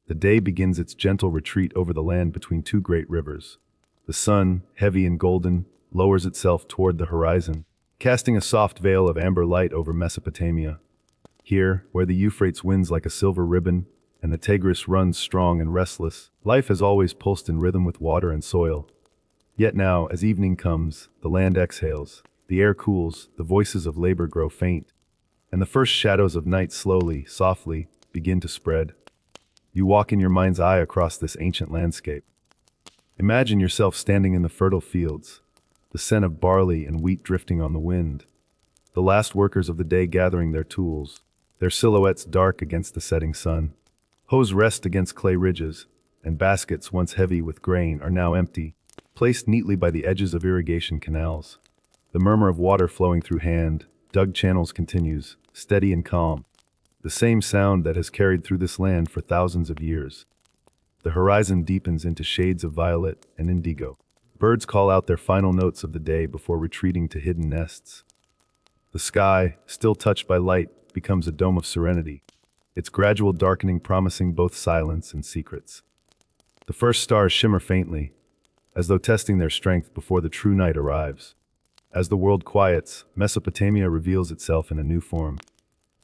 The day begins its gentle retreat over the land between two great rivers. The sun, heavy and golden, lowers itself toward the horizon, casting a soft veil of amber light over Mesopotamia. Here, where the Euphrates winds like a silver ribbon, and the Tigris runs strong and restless, life has always pulsed in rhythm with water and soil. Yet now, as evening comes, the land exhales, the air cools, the voices of labor grow faint, and the first shadows of night slowly, softly, begin to spread. You walk in your mind's eye across this ancient landscape. Imagine yourself standing in the fertile fields, the scent of barley and wheat drifting on the wind, the last workers of the day gathering their tools, their silhouettes dark against the setting sun. Hoes rest against clay ridges, and baskets once heavy with grain are now empty, placed neatly by the edges of irrigation canals. The murmur of water flowing through hand-dug channels continues, steady and calm, the same sound that has carried through this land for thousands of years. The horizon deepens into shades of violet and indigo. Birds call out their final notes of the day before retreating to hidden nests. The sky, still touched by light, becomes a dome of serenity, its gradual darkening promising both silence and secrets. The first stars shimmer faintly, as though testing their strength before the true night arrives. As the world quiets, Mesopotamia reveals itself in a new form.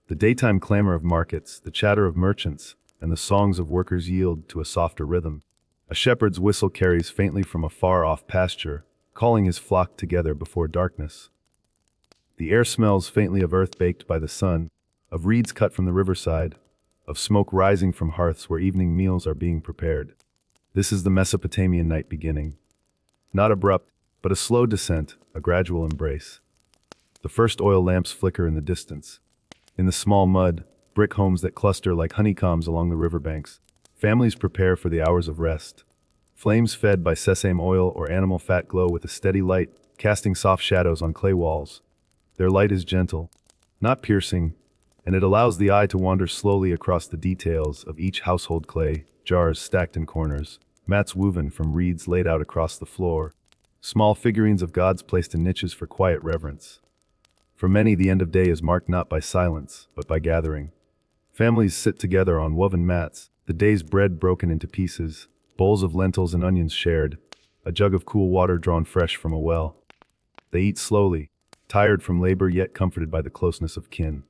The daytime clamor of markets, the chatter of merchants, and the songs of workers yield to a softer rhythm. A shepherd's whistle carries faintly from a far-off pasture, calling his flock together before darkness. The air smells faintly of earth baked by the sun, of reeds cut from the riverside, of smoke rising from hearths where evening meals are being prepared. This is the Mesopotamian night beginning. Not abrupt, but a slow descent, a gradual embrace. The first oil lamps flicker in the distance. In the small mud, brick homes that cluster like honeycombs along the riverbanks, families prepare for the hours of rest. Flames fed by sesame oil or animal fat glow with a steady light, casting soft shadows on clay walls. Their light is gentle, not piercing, and it allows the eye to wander slowly across the details of each household: clay, jars stacked in corners, mats woven from reeds laid out across the floor, small figurines of gods placed in niches for quiet reverence. For many, the end of day is marked not by silence, but by gathering. Families sit together on woven mats, the day's bread broken into pieces, bowls of lentils and onions shared, a jug of cool water drawn fresh from a well. They eat slowly, tired from labor yet comforted by the closeness of kin.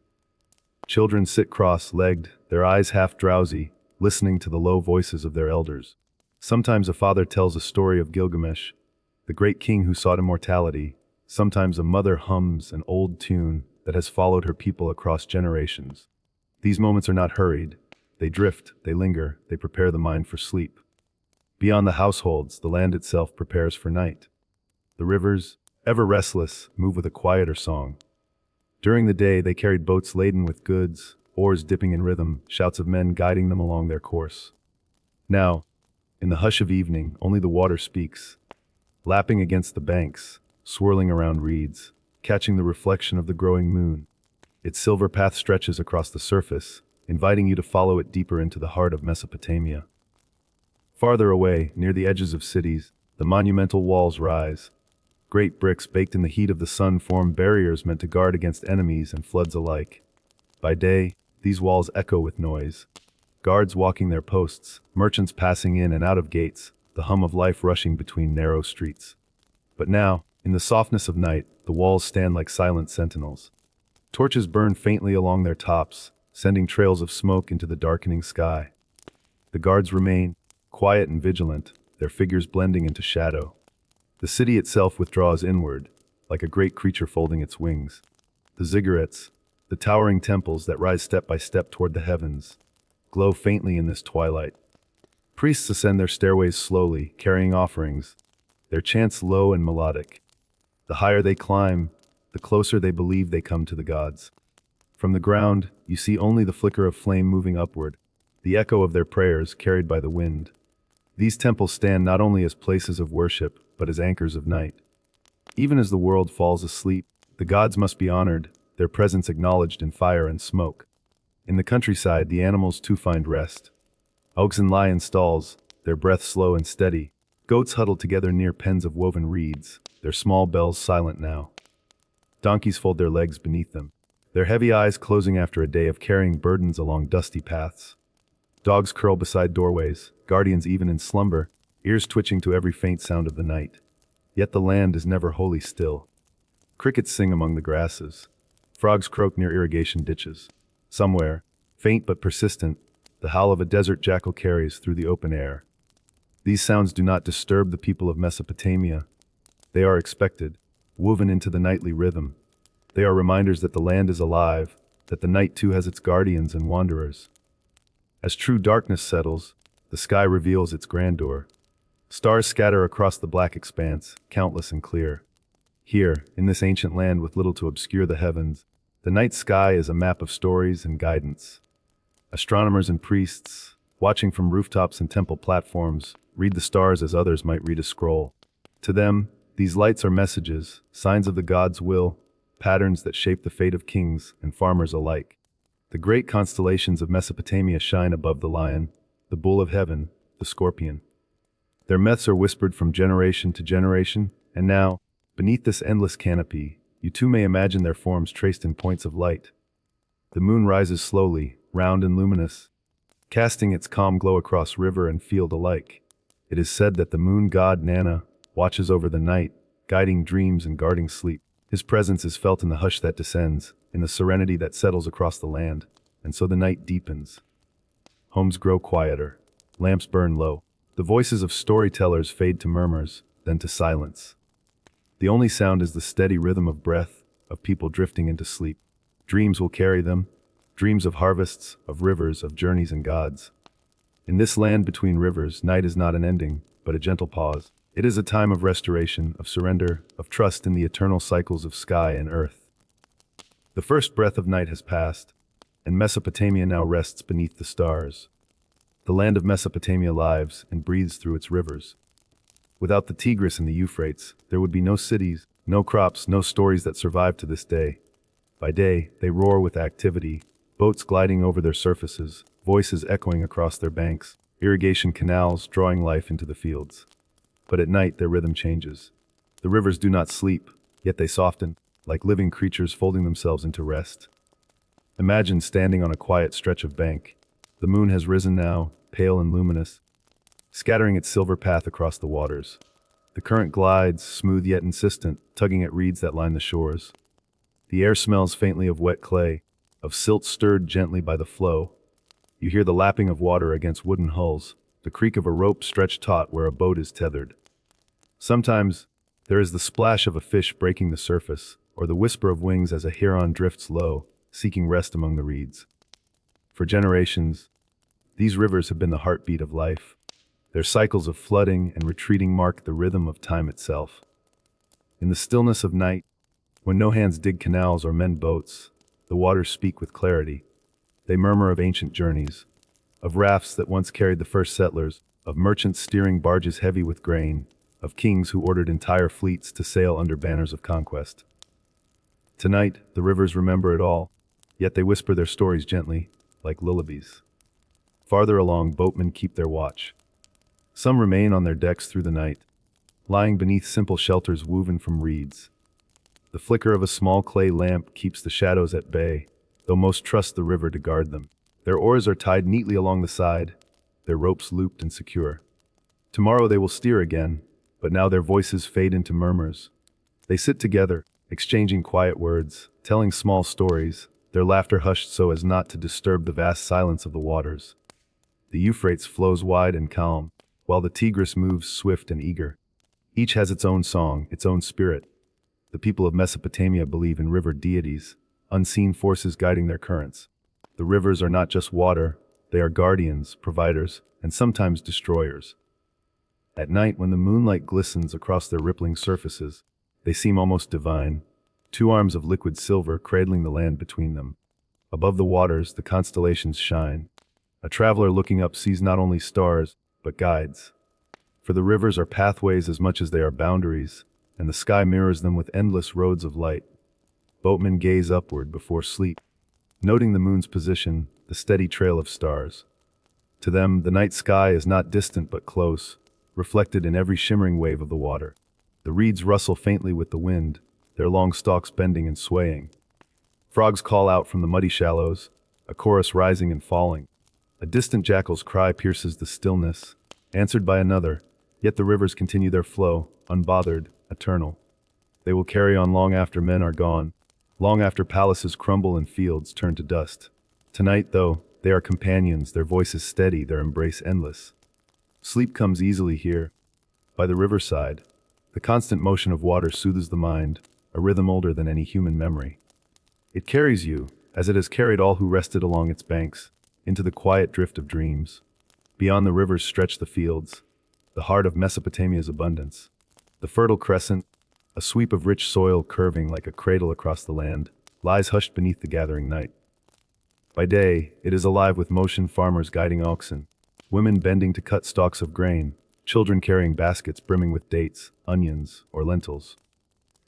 Children sit cross-legged, their eyes half drowsy, listening to the low voices of their elders. Sometimes a father tells a story of Gilgamesh, the great king who sought immortality. Sometimes a mother hums an old tune that has followed her people across generations. These moments are not hurried. They drift, they linger, they prepare the mind for sleep. Beyond the households, the land itself prepares for night. The rivers, ever restless, move with a quieter song. During the day, they carried boats laden with goods, oars dipping in rhythm, shouts of men guiding them along their course. Now, in the hush of evening, only the water speaks, lapping against the banks, swirling around reeds, catching the reflection of the growing moon. Its silver path stretches across the surface, inviting you to follow it deeper into the heart of Mesopotamia. Farther away, near the edges of cities, the monumental walls rise. Great bricks baked in the heat of the sun form barriers meant to guard against enemies and floods alike. By day, these walls echo with noise. Guards walking their posts, merchants passing in and out of gates, the hum of life rushing between narrow streets. But now, in the softness of night, the walls stand like silent sentinels. Torches burn faintly along their tops, sending trails of smoke into the darkening sky. The guards remain, quiet and vigilant, their figures blending into shadow. The city itself withdraws inward, like a great creature folding its wings. The ziggurats, the towering temples that rise step by step toward the heavens, glow faintly in this twilight. Priests ascend their stairways slowly, carrying offerings, their chants low and melodic. The higher they climb, the closer they believe they come to the gods. From the ground, you see only the flicker of flame moving upward, the echo of their prayers carried by the wind. These temples stand not only as places of worship, but as anchors of night. Even as the world falls asleep, the gods must be honored, their presence acknowledged in fire and smoke. In the countryside, the animals too find rest. Oxen lie in stalls, their breath slow and steady. Goats huddle together near pens of woven reeds, their small bells silent now. Donkeys fold their legs beneath them, their heavy eyes closing after a day of carrying burdens along dusty paths. Dogs curl beside doorways, guardians even in slumber, ears twitching to every faint sound of the night. Yet the land is never wholly still. Crickets sing among the grasses. Frogs croak near irrigation ditches. Somewhere, faint but persistent, the howl of a desert jackal carries through the open air. These sounds do not disturb the people of Mesopotamia. They are expected, woven into the nightly rhythm. They are reminders that the land is alive, that the night too has its guardians and wanderers. As true darkness settles, the sky reveals its grandeur. Stars scatter across the black expanse, countless and clear. Here, in this ancient land with little to obscure the heavens, the night sky is a map of stories and guidance. Astronomers and priests, watching from rooftops and temple platforms, read the stars as others might read a scroll. To them, these lights are messages, signs of the gods' will, patterns that shape the fate of kings and farmers alike. The great constellations of Mesopotamia shine above the lion, the bull of heaven, the scorpion. Their myths are whispered from generation to generation, and now, beneath this endless canopy, you too may imagine their forms traced in points of light. The moon rises slowly, round and luminous, casting its calm glow across river and field alike. It is said that the moon god Nana watches over the night, guiding dreams and guarding sleep. His presence is felt in the hush that descends, in the serenity that settles across the land, and so the night deepens. Homes grow quieter, lamps burn low. The voices of storytellers fade to murmurs, then to silence. The only sound is the steady rhythm of breath, of people drifting into sleep. Dreams will carry them, dreams of harvests, of rivers, of journeys and gods. In this land between rivers, night is not an ending, but a gentle pause. It is a time of restoration, of surrender, of trust in the eternal cycles of sky and earth. The first breath of night has passed, and Mesopotamia now rests beneath the stars. The land of Mesopotamia lives and breathes through its rivers. Without the Tigris and the Euphrates, there would be no cities, no crops, no stories that survive to this day. By day, they roar with activity, boats gliding over their surfaces, voices echoing across their banks, irrigation canals drawing life into the fields. But at night, their rhythm changes. The rivers do not sleep, yet they soften, like living creatures folding themselves into rest. Imagine standing on a quiet stretch of bank. The moon has risen now, pale and luminous, scattering its silver path across the waters. The current glides, smooth yet insistent, tugging at reeds that line the shores. The air smells faintly of wet clay, of silt stirred gently by the flow. You hear the lapping of water against wooden hulls, the creak of a rope stretched taut where a boat is tethered. Sometimes, there is the splash of a fish breaking the surface, or the whisper of wings as a heron drifts low, seeking rest among the reeds. For generations, these rivers have been the heartbeat of life. Their cycles of flooding and retreating mark the rhythm of time itself. In the stillness of night, when no hands dig canals or mend boats, the waters speak with clarity. They murmur of ancient journeys, of rafts that once carried the first settlers, of merchants steering barges heavy with grain, of kings who ordered entire fleets to sail under banners of conquest. Tonight, the rivers remember it all, yet they whisper their stories gently, like lullabies. Farther along, boatmen keep their watch. Some remain on their decks through the night, lying beneath simple shelters woven from reeds. The flicker of a small clay lamp keeps the shadows at bay, though most trust the river to guard them. Their oars are tied neatly along the side, their ropes looped and secure. Tomorrow they will steer again, but now their voices fade into murmurs. They sit together, exchanging quiet words, telling small stories, their laughter hushed so as not to disturb the vast silence of the waters. The Euphrates flows wide and calm, while the Tigris moves swift and eager. Each has its own song, its own spirit. The people of Mesopotamia believe in river deities, unseen forces guiding their currents. The rivers are not just water, they are guardians, providers, and sometimes destroyers. At night, when the moonlight glistens across their rippling surfaces, they seem almost divine, two arms of liquid silver cradling the land between them. Above the waters, the constellations shine. A traveler looking up sees not only stars, but guides. For the rivers are pathways as much as they are boundaries, and the sky mirrors them with endless roads of light. Boatmen gaze upward before sleep, noting the moon's position, the steady trail of stars. To them, the night sky is not distant but close, reflected in every shimmering wave of the water. The reeds rustle faintly with the wind, their long stalks bending and swaying. Frogs call out from the muddy shallows, a chorus rising and falling. A distant jackal's cry pierces the stillness, answered by another, yet the rivers continue their flow, unbothered, eternal. They will carry on long after men are gone, long after palaces crumble and fields turn to dust. Tonight, though, they are companions, their voices steady, their embrace endless. Sleep comes easily here. By the riverside, the constant motion of water soothes the mind, a rhythm older than any human memory. It carries you, as it has carried all who rested along its banks, into the quiet drift of dreams. Beyond the rivers stretch the fields, the heart of Mesopotamia's abundance. The Fertile Crescent, a sweep of rich soil curving like a cradle across the land, lies hushed beneath the gathering night. By day, it is alive with motion, farmers guiding oxen, women bending to cut stalks of grain, children carrying baskets brimming with dates, onions, or lentils.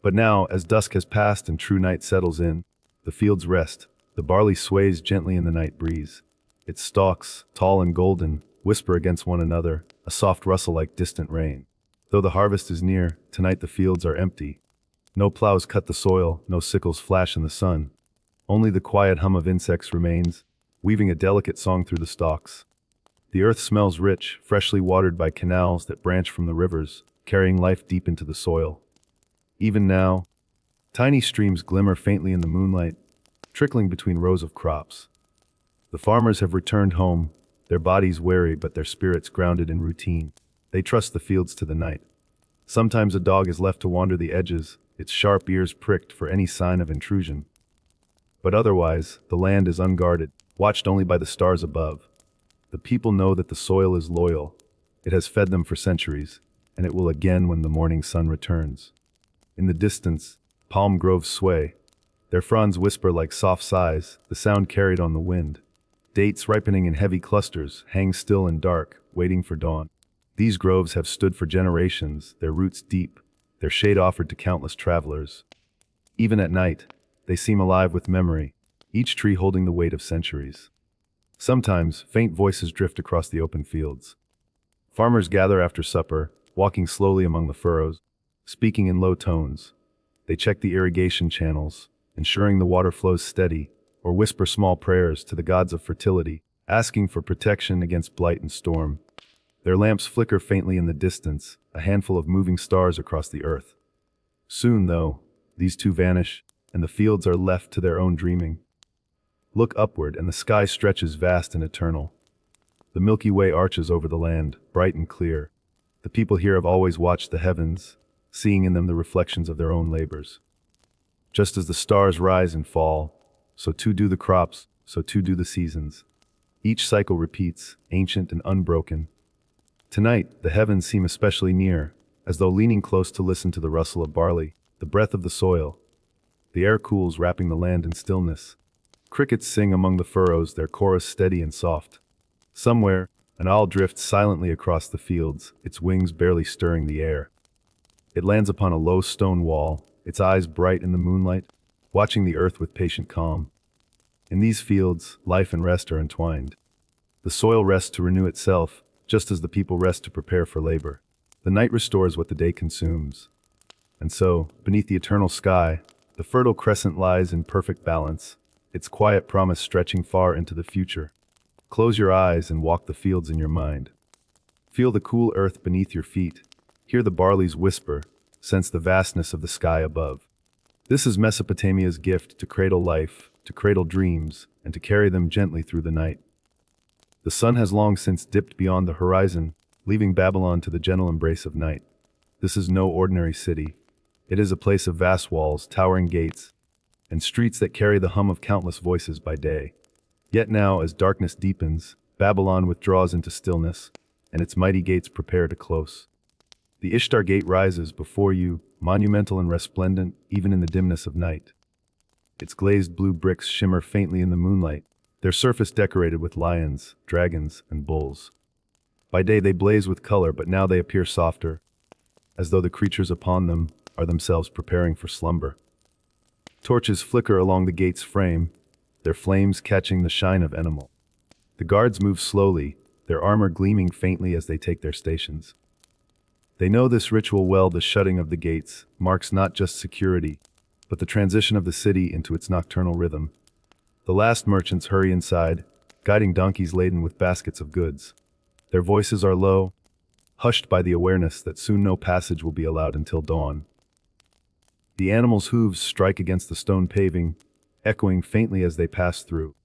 But now, as dusk has passed and true night settles in, the fields rest, the barley sways gently in the night breeze. Its stalks, tall and golden, whisper against one another, a soft rustle like distant rain. Though the harvest is near, tonight the fields are empty. No plows cut the soil, no sickles flash in the sun. Only the quiet hum of insects remains, weaving a delicate song through the stalks. The earth smells rich, freshly watered by canals that branch from the rivers, carrying life deep into the soil. Even now, tiny streams glimmer faintly in the moonlight, trickling between rows of crops. The farmers have returned home, their bodies weary but their spirits grounded in routine. They trust the fields to the night. Sometimes a dog is left to wander the edges, its sharp ears pricked for any sign of intrusion. But otherwise, the land is unguarded, watched only by the stars above. The people know that the soil is loyal. It has fed them for centuries, and it will again when the morning sun returns. In the distance, palm groves sway. Their fronds whisper like soft sighs, the sound carried on the wind. Dates ripening in heavy clusters hang still and dark, waiting for dawn. These groves have stood for generations, their roots deep, their shade offered to countless travelers. Even at night, they seem alive with memory, each tree holding the weight of centuries. Sometimes, faint voices drift across the open fields. Farmers gather after supper, walking slowly among the furrows, speaking in low tones. They check the irrigation channels, ensuring the water flows steady, or whisper small prayers to the gods of fertility, asking for protection against blight and storm. Their lamps flicker faintly in the distance, a handful of moving stars across the earth. Soon, though, these two vanish, and the fields are left to their own dreaming. Look upward, and the sky stretches vast and eternal. The Milky Way arches over the land, bright and clear. The people here have always watched the heavens, seeing in them the reflections of their own labors. Just as the stars rise and fall, so too do the crops, so too do the seasons. Each cycle repeats, ancient and unbroken. Tonight, the heavens seem especially near, as though leaning close to listen to the rustle of barley, the breath of the soil. The air cools, wrapping the land in stillness. Crickets sing among the furrows, their chorus steady and soft. Somewhere, an owl drifts silently across the fields, its wings barely stirring the air. It lands upon a low stone wall, its eyes bright in the moonlight, watching the earth with patient calm. In these fields, life and rest are entwined. The soil rests to renew itself, just as the people rest to prepare for labor. The night restores what the day consumes. And so, beneath the eternal sky, the Fertile Crescent lies in perfect balance, its quiet promise stretching far into the future. Close your eyes and walk the fields in your mind. Feel the cool earth beneath your feet, hear the barley's whisper, sense the vastness of the sky above. This is Mesopotamia's gift to cradle life, to cradle dreams, and to carry them gently through the night. The sun has long since dipped beyond the horizon, leaving Babylon to the gentle embrace of night. This is no ordinary city. It is a place of vast walls, towering gates, and streets that carry the hum of countless voices by day. Yet now, as darkness deepens, Babylon withdraws into stillness, and its mighty gates prepare to close. The Ishtar Gate rises before you, monumental and resplendent, even in the dimness of night. Its glazed blue bricks shimmer faintly in the moonlight, their surface decorated with lions, dragons, and bulls. By day they blaze with color, but now they appear softer, as though the creatures upon them are themselves preparing for slumber. Torches flicker along the gate's frame, their flames catching the shine of enamel. The guards move slowly, their armor gleaming faintly as they take their stations. They know this ritual well. The shutting of the gates marks not just security, but the transition of the city into its nocturnal rhythm. The last merchants hurry inside, guiding donkeys laden with baskets of goods. Their voices are low, hushed by the awareness that soon no passage will be allowed until dawn. The animals' hooves strike against the stone paving, echoing faintly as they pass through.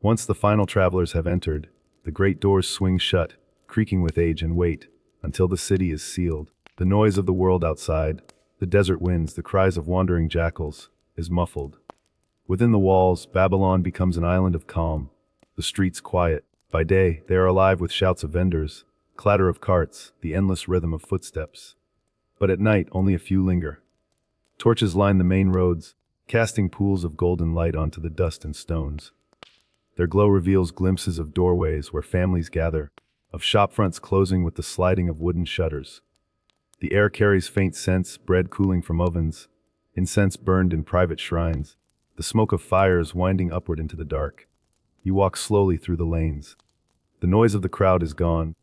Once the final travelers have entered, the great doors swing shut, creaking with age and weight, until the city is sealed. The noise of the world outside, the desert winds, the cries of wandering jackals, is muffled. Within the walls, Babylon becomes an island of calm, the streets quiet. By day, they are alive with shouts of vendors, clatter of carts, the endless rhythm of footsteps. But at night, only a few linger. Torches line the main roads, casting pools of golden light onto the dust and stones. Their glow reveals glimpses of doorways where families gather, of shopfronts closing with the sliding of wooden shutters. The air carries faint scents, bread cooling from ovens, incense burned in private shrines, the smoke of fires winding upward into the dark. You walk slowly through the lanes. The noise of the crowd is gone,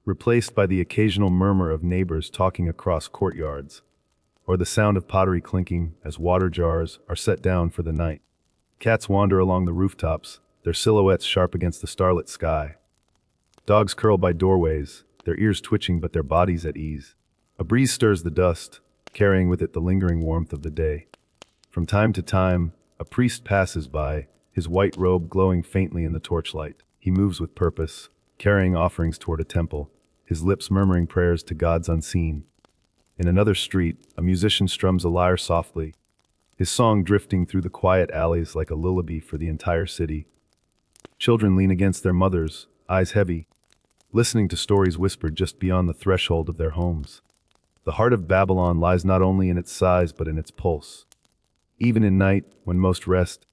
replaced by the occasional murmur of neighbors talking across courtyards, or the sound of pottery clinking as water jars are set down for the night. Cats wander along the rooftops, their silhouettes sharp against the starlit sky. Dogs curl by doorways, their ears twitching but their bodies at ease. A breeze stirs the dust, carrying with it the lingering warmth of the day. From time to time, a priest passes by, his white robe glowing faintly in the torchlight. He moves with purpose, carrying offerings toward a temple, his lips murmuring prayers to gods unseen. In another street, a musician strums a lyre softly, his song drifting through the quiet alleys like a lullaby for the entire city. Children lean against their mothers, eyes heavy, listening to stories whispered just beyond the threshold of their homes. The heart of Babylon lies not only in its size but in its pulse. Even in night, when most rest,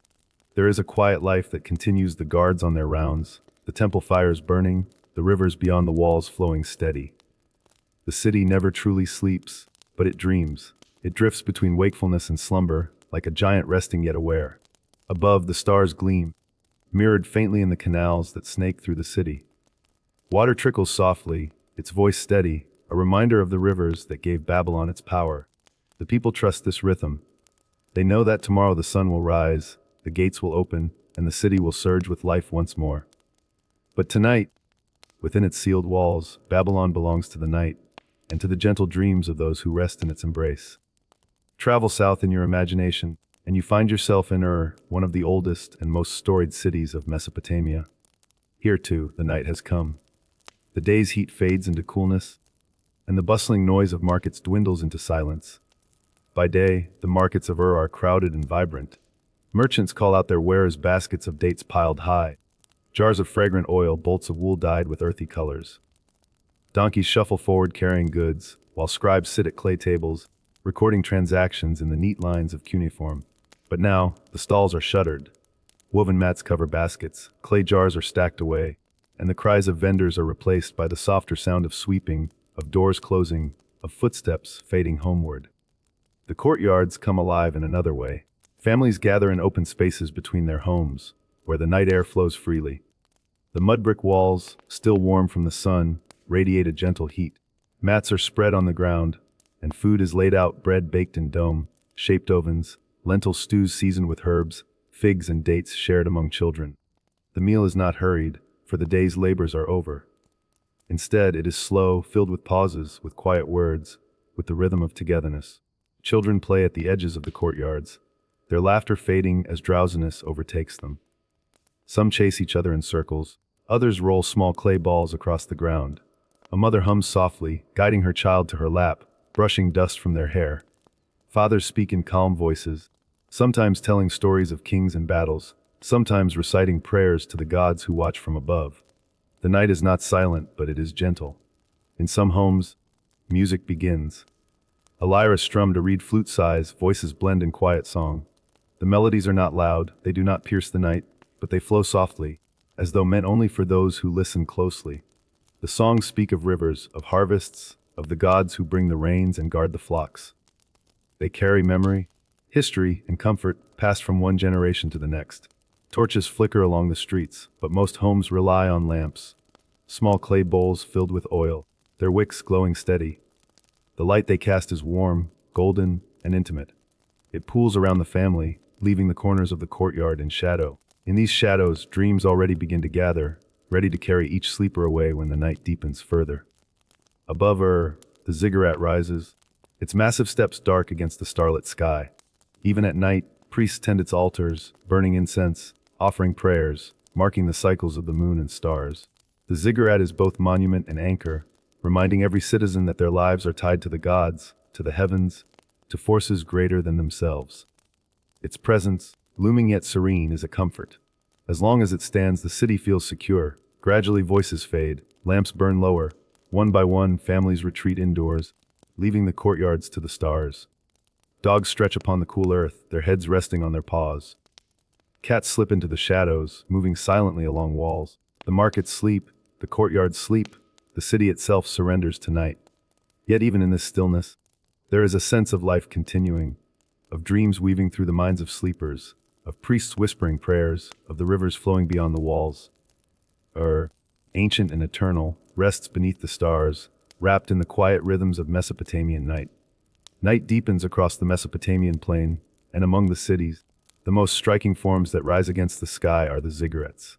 there is a quiet life that continues, the guards on their rounds, the temple fires burning, the rivers beyond the walls flowing steady. The city never truly sleeps, but it dreams. It drifts between wakefulness and slumber, like a giant resting yet aware. Above, the stars gleam, mirrored faintly in the canals that snake through the city. Water trickles softly, its voice steady, a reminder of the rivers that gave Babylon its power. The people trust this rhythm. They know that tomorrow the sun will rise, the gates will open, and the city will surge with life once more. But tonight, within its sealed walls, Babylon belongs to the night, and to the gentle dreams of those who rest in its embrace. Travel south in your imagination, and you find yourself in one of the oldest and most storied cities of Mesopotamia. Here, too, the night has come. The day's heat fades into coolness, and the bustling noise of markets dwindles into silence. By day, the markets of are crowded and vibrant. Merchants call out their wares, baskets of dates piled high, jars of fragrant oil, bolts of wool dyed with earthy colors. Donkeys shuffle forward carrying goods, while scribes sit at clay tables, recording transactions in the neat lines of cuneiform. But now, the stalls are shuttered. Woven mats cover baskets, clay jars are stacked away, and the cries of vendors are replaced by the softer sound of sweeping, of doors closing, of footsteps fading homeward. The courtyards come alive in another way. Families gather in open spaces between their homes, where the night air flows freely. The mud brick walls, still warm from the sun, radiate a gentle heat. Mats are spread on the ground, and food is laid out, bread baked in dome-shaped ovens, lentil stews seasoned with herbs, figs and dates shared among children. The meal is not hurried, for the day's labors are over. Instead, it is slow, filled with pauses, with quiet words, with the rhythm of togetherness. Children play at the edges of the courtyards, their laughter fading as drowsiness overtakes them. Some chase each other in circles, others roll small clay balls across the ground. A mother hums softly, guiding her child to her lap, brushing dust from their hair. Fathers speak in calm voices, sometimes telling stories of kings and battles, sometimes reciting prayers to the gods who watch from above. The night is not silent, but it is gentle. In some homes, music begins. A lyre is strummed, a reed flute sighs, voices blend in quiet song. The melodies are not loud, they do not pierce the night, but they flow softly, as though meant only for those who listen closely. The songs speak of rivers, of harvests, of the gods who bring the rains and guard the flocks. They carry memory, history, and comfort passed from one generation to the next. Torches flicker along the streets, but most homes rely on lamps. Small clay bowls filled with oil, their wicks glowing steady. The light they cast is warm, golden, and intimate. It pools around the family, leaving the corners of the courtyard in shadow. In these shadows, dreams already begin to gather, ready to carry each sleeper away when the night deepens further. Above her, the ziggurat rises, its massive steps dark against the starlit sky. Even at night, priests tend its altars, burning incense, offering prayers, marking the cycles of the moon and stars. The ziggurat is both monument and anchor, reminding every citizen that their lives are tied to the gods, to the heavens, to forces greater than themselves. Its presence, looming yet serene, is a comfort. As long as it stands, the city feels secure. Gradually voices fade, lamps burn lower. One by one, families retreat indoors, leaving the courtyards to the stars. Dogs stretch upon the cool earth, their heads resting on their paws. Cats slip into the shadows, moving silently along walls. The markets sleep, the courtyards sleep, the city itself surrenders to night. Yet even in this stillness, there is a sense of life continuing, of dreams weaving through the minds of sleepers, of priests whispering prayers, of the rivers flowing beyond the walls. Ancient and eternal, rests beneath the stars, wrapped in the quiet rhythms of Mesopotamian night. Night deepens across the Mesopotamian plain, and among the cities, the most striking forms that rise against the sky are the ziggurats.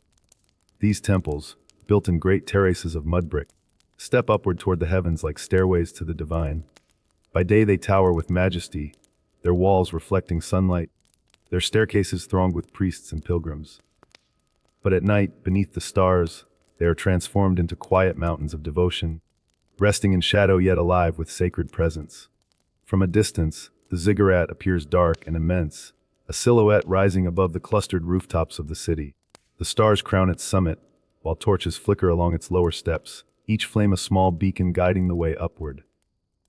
These temples, built in great terraces of mud brick, step upward toward the heavens like stairways to the divine. By day they tower with majesty, their walls reflecting sunlight, their staircases thronged with priests and pilgrims. But at night, beneath the stars, they are transformed into quiet mountains of devotion, resting in shadow yet alive with sacred presence. From a distance, the ziggurat appears dark and immense, a silhouette rising above the clustered rooftops of the city. The stars crown its summit, while torches flicker along its lower steps, each flame a small beacon guiding the way upward.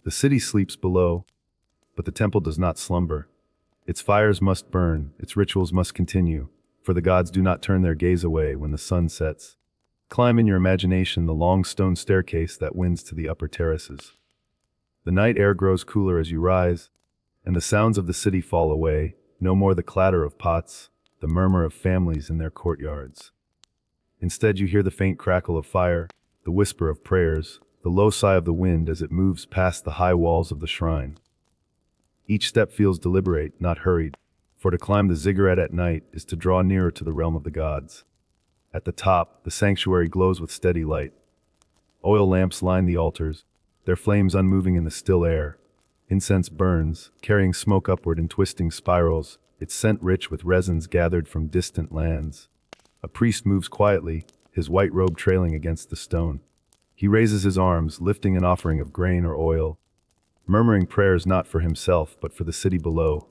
The city sleeps below, but the temple does not slumber. Its fires must burn, its rituals must continue, for the gods do not turn their gaze away when the sun sets. Climb in your imagination the long stone staircase that winds to the upper terraces. The night air grows cooler as you rise, and the sounds of the city fall away, no more the clatter of pots, the murmur of families in their courtyards. Instead, you hear the faint crackle of fire, the whisper of prayers, the low sigh of the wind as it moves past the high walls of the shrine. Each step feels deliberate, not hurried, for to climb the ziggurat at night is to draw nearer to the realm of the gods. At the top, the sanctuary glows with steady light. Oil lamps line the altars, their flames unmoving in the still air. Incense burns, carrying smoke upward in twisting spirals, its scent rich with resins gathered from distant lands. A priest moves quietly, his white robe trailing against the stone. He raises his arms, lifting an offering of grain or oil, murmuring prayers not for himself but for the city below,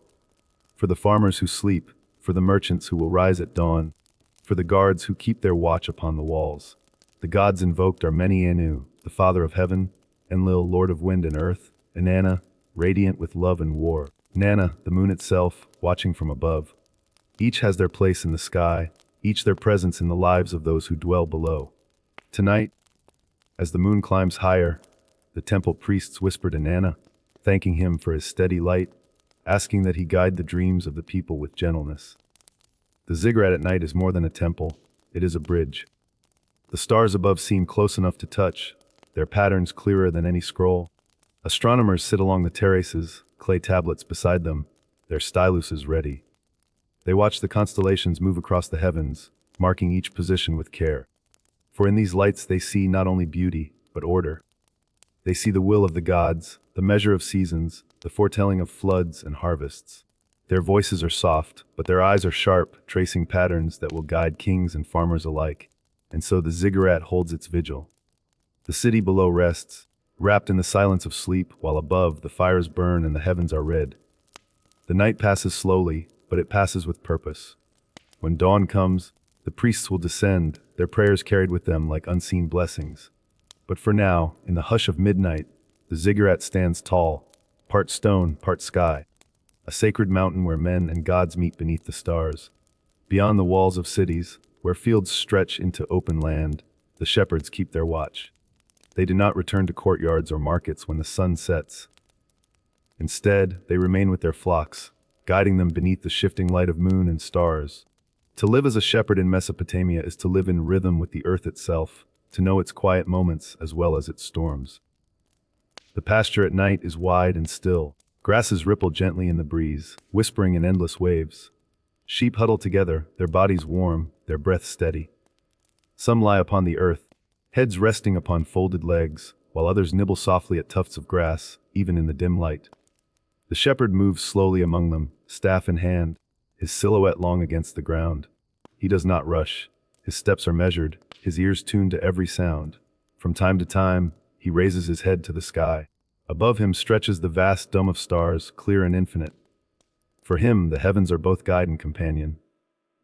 for the farmers who sleep, for the merchants who will rise at dawn, for the guards who keep their watch upon the walls. The gods invoked are many: Anu, the father of heaven; Enlil, lord of wind and earth; Inanna, radiant with love and war; Nanna, the moon itself, watching from above. Each has their place in the sky, each their presence in the lives of those who dwell below. Tonight, as the moon climbs higher, the temple priests whisper to Nanna, thanking him for his steady light, asking that he guide the dreams of the people with gentleness. The ziggurat at night is more than a temple, it is a bridge. The stars above seem close enough to touch, their patterns clearer than any scroll. Astronomers sit along the terraces, clay tablets beside them, their styluses ready. They watch the constellations move across the heavens, marking each position with care. For in these lights they see not only beauty, but order. They see the will of the gods, the measure of seasons, the foretelling of floods and harvests. Their voices are soft, but their eyes are sharp, tracing patterns that will guide kings and farmers alike. And so the ziggurat holds its vigil. The city below rests, wrapped in the silence of sleep, while above the fires burn and the heavens are red. The night passes slowly, but it passes with purpose. When dawn comes, the priests will descend, their prayers carried with them like unseen blessings. But for now, in the hush of midnight, the ziggurat stands tall, part stone, part sky, a sacred mountain where men and gods meet beneath the stars. Beyond the walls of cities, where fields stretch into open land, the shepherds keep their watch. They do not return to courtyards or markets when the sun sets. Instead, they remain with their flocks, guiding them beneath the shifting light of moon and stars. To live as a shepherd in Mesopotamia is to live in rhythm with the earth itself, to know its quiet moments as well as its storms. The pasture at night is wide and still. Grasses ripple gently in the breeze, whispering in endless waves. Sheep huddle together, their bodies warm, their breath steady. Some lie upon the earth, heads resting upon folded legs, while others nibble softly at tufts of grass, even in the dim light. The shepherd moves slowly among them, staff in hand, his silhouette long against the ground. He does not rush. His steps are measured, his ears tuned to every sound. From time to time, he raises his head to the sky. Above him stretches the vast dome of stars, clear and infinite. For him, the heavens are both guide and companion.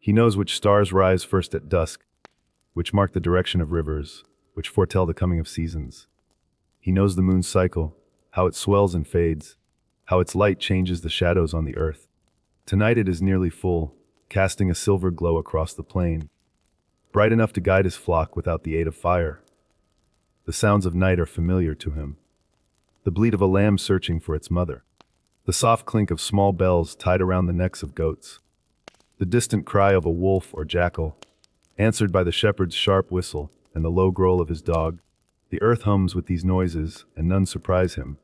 He knows which stars rise first at dusk, which mark the direction of rivers, which foretell the coming of seasons. He knows the moon's cycle, how it swells and fades, how its light changes the shadows on the earth. Tonight it is nearly full, casting a silver glow across the plain, bright enough to guide his flock without the aid of fire. The sounds of night are familiar to him. The bleat of a lamb searching for its mother. The soft clink of small bells tied around the necks of goats. The distant cry of a wolf or jackal, answered by the shepherd's sharp whistle and the low growl of his dog. The earth hums with these noises, and none surprise him.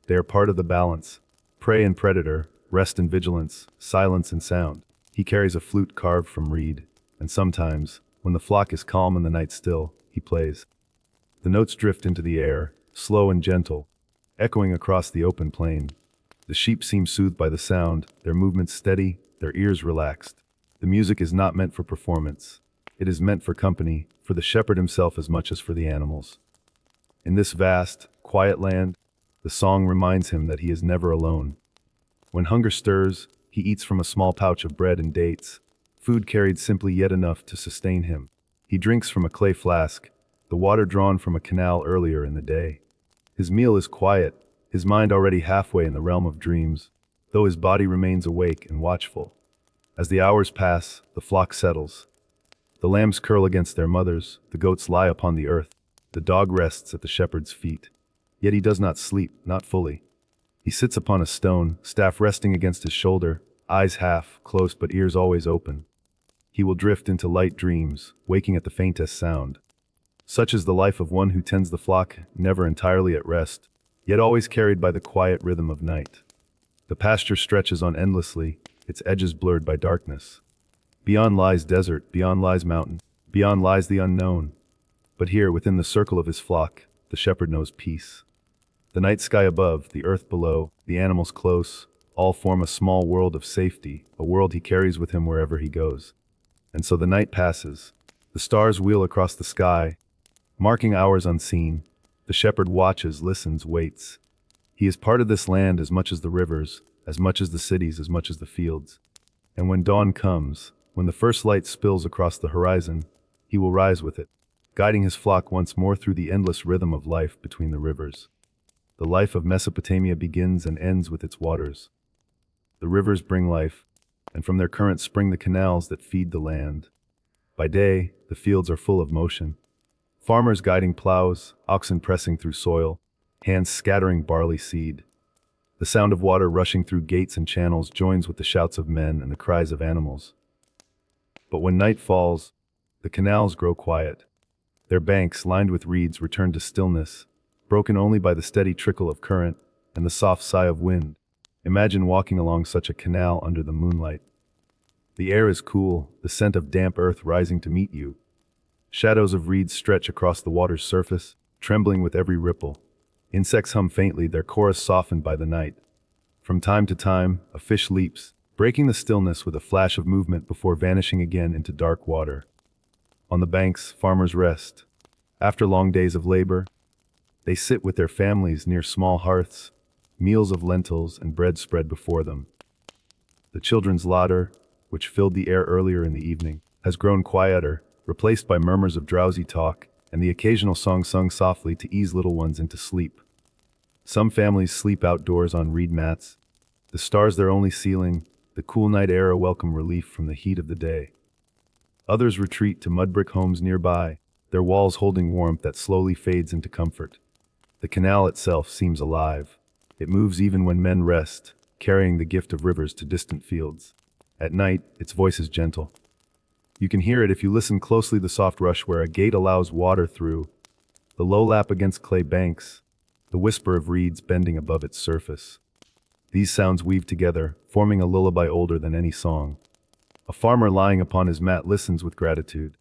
They are part of the balance. Prey and predator, rest and vigilance, silence and sound. He carries a flute carved from reed, and sometimes, when the flock is calm and the night still, he plays. The notes drift into the air, slow and gentle, echoing across the open plain. The sheep seem soothed by the sound, their movements steady, their ears relaxed. The music is not meant for performance. It is meant for company, for the shepherd himself as much as for the animals. In this vast, quiet land, the song reminds him that he is never alone. When hunger stirs, he eats from a small pouch of bread and dates, food carried simply yet enough to sustain him. He drinks from a clay flask, the water drawn from a canal earlier in the day. His meal is quiet, his mind already halfway in the realm of dreams, though his body remains awake and watchful. As the hours pass, the flock settles. The lambs curl against their mothers, the goats lie upon the earth, the dog rests at the shepherd's feet. Yet he does not sleep, not fully. He sits upon a stone, staff resting against his shoulder, eyes half closed but ears always open. He will drift into light dreams, waking at the faintest sound. Such is the life of one who tends the flock, never entirely at rest, yet always carried by the quiet rhythm of night. The pasture stretches on endlessly, its edges blurred by darkness. Beyond lies desert, beyond lies mountain, beyond lies the unknown. But here, within the circle of his flock, the shepherd knows peace. The night sky above, the earth below, the animals close, all form a small world of safety, a world he carries with him wherever he goes. And so the night passes. The stars wheel across the sky, marking hours unseen. The shepherd watches, listens, waits. He is part of this land as much as the rivers, as much as the cities, as much as the fields. And when dawn comes, when the first light spills across the horizon, he will rise with it, guiding his flock once more through the endless rhythm of life between the rivers. The life of Mesopotamia begins and ends with its waters. The rivers bring life, and from their currents spring the canals that feed the land. By day, the fields are full of motion. Farmers guiding plows, oxen pressing through soil, hands scattering barley seed. The sound of water rushing through gates and channels joins with the shouts of men and the cries of animals. But when night falls, the canals grow quiet. Their banks, lined with reeds, return to stillness, broken only by the steady trickle of current and the soft sigh of wind. Imagine walking along such a canal under the moonlight. The air is cool, the scent of damp earth rising to meet you. Shadows of reeds stretch across the water's surface, trembling with every ripple. Insects hum faintly, their chorus softened by the night. From time to time, a fish leaps, breaking the stillness with a flash of movement before vanishing again into dark water. On the banks, farmers rest. After long days of labor, they sit with their families near small hearths, meals of lentils and bread spread before them. The children's laughter, which filled the air earlier in the evening, has grown quieter, replaced by murmurs of drowsy talk and the occasional song sung softly to ease little ones into sleep. Some families sleep outdoors on reed mats, the stars their only ceiling, the cool night air a welcome relief from the heat of the day. Others retreat to mud brick homes nearby, their walls holding warmth that slowly fades into comfort. The canal itself seems alive. It moves even when men rest, carrying the gift of rivers to distant fields. At night, its voice is gentle. You can hear it if you listen closely, the soft rush where a gate allows water through, the low lap against clay banks, the whisper of reeds bending above its surface. These sounds weave together, forming a lullaby older than any song. A farmer lying upon his mat listens with gratitude.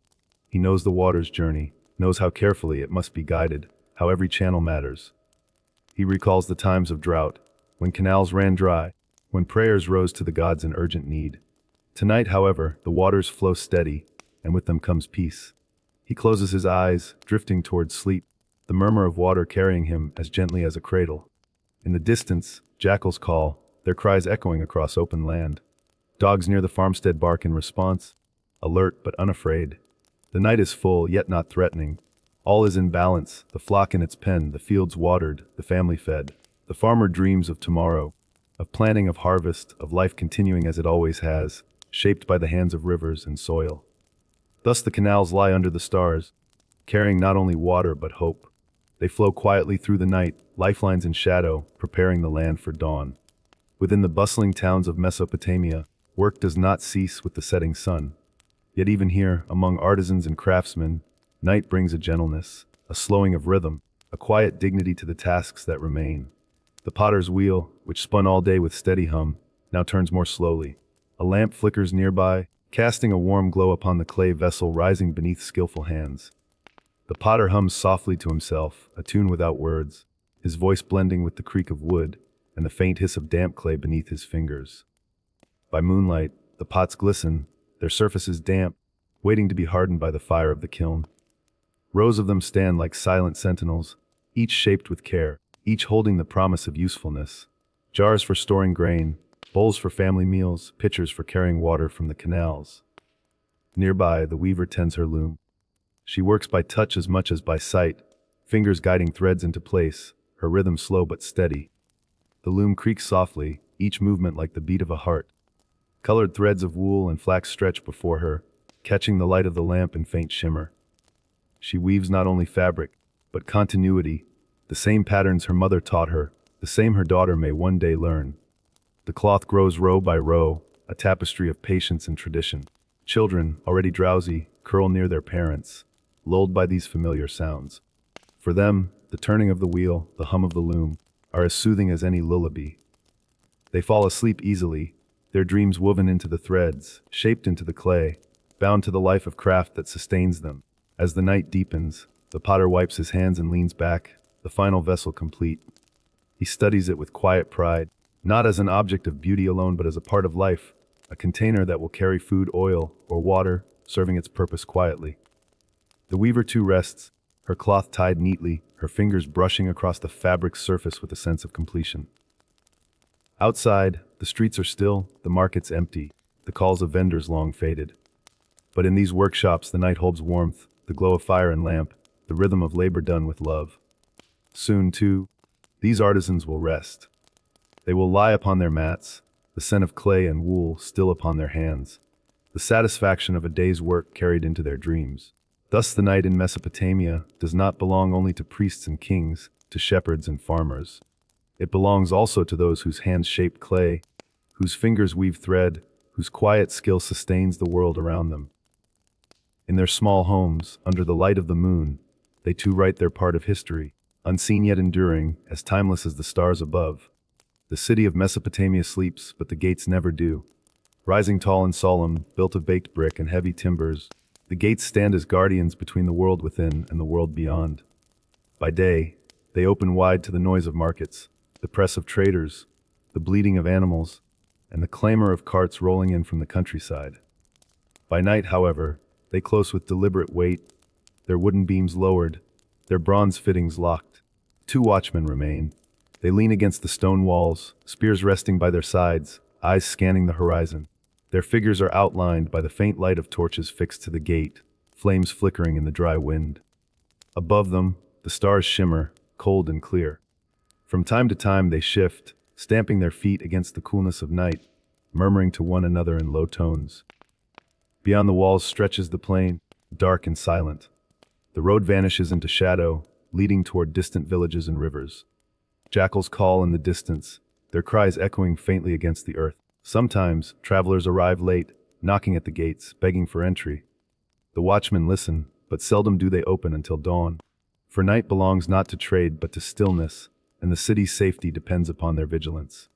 He knows the water's journey, knows how carefully it must be guided, how every channel matters. He recalls the times of drought, when canals ran dry, when prayers rose to the gods in urgent need. Tonight, however, the waters flow steady, and with them comes peace. He closes his eyes, drifting towards sleep, the murmur of water carrying him as gently as a cradle. In the distance, jackals call, their cries echoing across open land. Dogs near the farmstead bark in response, alert but unafraid. The night is full, yet not threatening. All is in balance, the flock in its pen, the fields watered, the family fed. The farmer dreams of tomorrow, of planting, of harvest, of life continuing as it always has, shaped by the hands of rivers and soil. Thus the canals lie under the stars, carrying not only water but hope. They flow quietly through the night, lifelines in shadow, preparing the land for dawn. Within the bustling towns of Mesopotamia, work does not cease with the setting sun. Yet even here, among artisans and craftsmen, night brings a gentleness, a slowing of rhythm, a quiet dignity to the tasks that remain. The potter's wheel, which spun all day with steady hum, now turns more slowly. A lamp flickers nearby, casting a warm glow upon the clay vessel rising beneath skillful hands. The potter hums softly to himself, a tune without words, his voice blending with the creak of wood and the faint hiss of damp clay beneath his fingers. By moonlight, the pots glisten, their surfaces damp, waiting to be hardened by the fire of the kiln. Rows of them stand like silent sentinels, each shaped with care, each holding the promise of usefulness. Jars for storing grain, bowls for family meals, pitchers for carrying water from the canals. Nearby, the weaver tends her loom. She works by touch as much as by sight, fingers guiding threads into place, her rhythm slow but steady. The loom creaks softly, each movement like the beat of a heart. Colored threads of wool and flax stretch before her, catching the light of the lamp in faint shimmer. She weaves not only fabric, but continuity, the same patterns her mother taught her, the same her daughter may one day learn. The cloth grows row by row, a tapestry of patience and tradition. Children, already drowsy, curl near their parents, lulled by these familiar sounds. For them, the turning of the wheel, the hum of the loom, are as soothing as any lullaby. They fall asleep easily, their dreams woven into the threads, shaped into the clay, bound to the life of craft that sustains them. As the night deepens, the potter wipes his hands and leans back, the final vessel complete. He studies it with quiet pride, not as an object of beauty alone but as a part of life, a container that will carry food, oil, or water, serving its purpose quietly. The weaver too rests, her cloth tied neatly, her fingers brushing across the fabric's surface with a sense of completion. Outside, the streets are still, the markets empty, the calls of vendors long faded. But in these workshops the night holds warmth, the glow of fire and lamp, the rhythm of labor done with love. Soon, too, these artisans will rest. They will lie upon their mats, the scent of clay and wool still upon their hands, the satisfaction of a day's work carried into their dreams. Thus the night in Mesopotamia does not belong only to priests and kings, to shepherds and farmers. It belongs also to those whose hands shape clay, whose fingers weave thread, whose quiet skill sustains the world around them. In their small homes, under the light of the moon, they too write their part of history, unseen yet enduring, as timeless as the stars above. The city of Mesopotamia sleeps, but the gates never do. Rising tall and solemn, built of baked brick and heavy timbers, the gates stand as guardians between the world within and the world beyond. By day, they open wide to the noise of markets, the press of traders, the bleating of animals, and the clamor of carts rolling in from the countryside. By night, however, they close with deliberate weight, their wooden beams lowered, their bronze fittings locked. 2 watchmen remain. They lean against the stone walls, spears resting by their sides, eyes scanning the horizon. Their figures are outlined by the faint light of torches fixed to the gate, flames flickering in the dry wind. Above them, the stars shimmer, cold and clear. From time to time they shift, stamping their feet against the coolness of night, murmuring to one another in low tones. Beyond the walls stretches the plain, dark and silent. The road vanishes into shadow, leading toward distant villages and rivers. Jackals call in the distance, their cries echoing faintly against the earth. Sometimes, travelers arrive late, knocking at the gates, begging for entry. The watchmen listen, but seldom do they open until dawn. For night belongs not to trade but to stillness, and the city's safety depends upon their vigilance.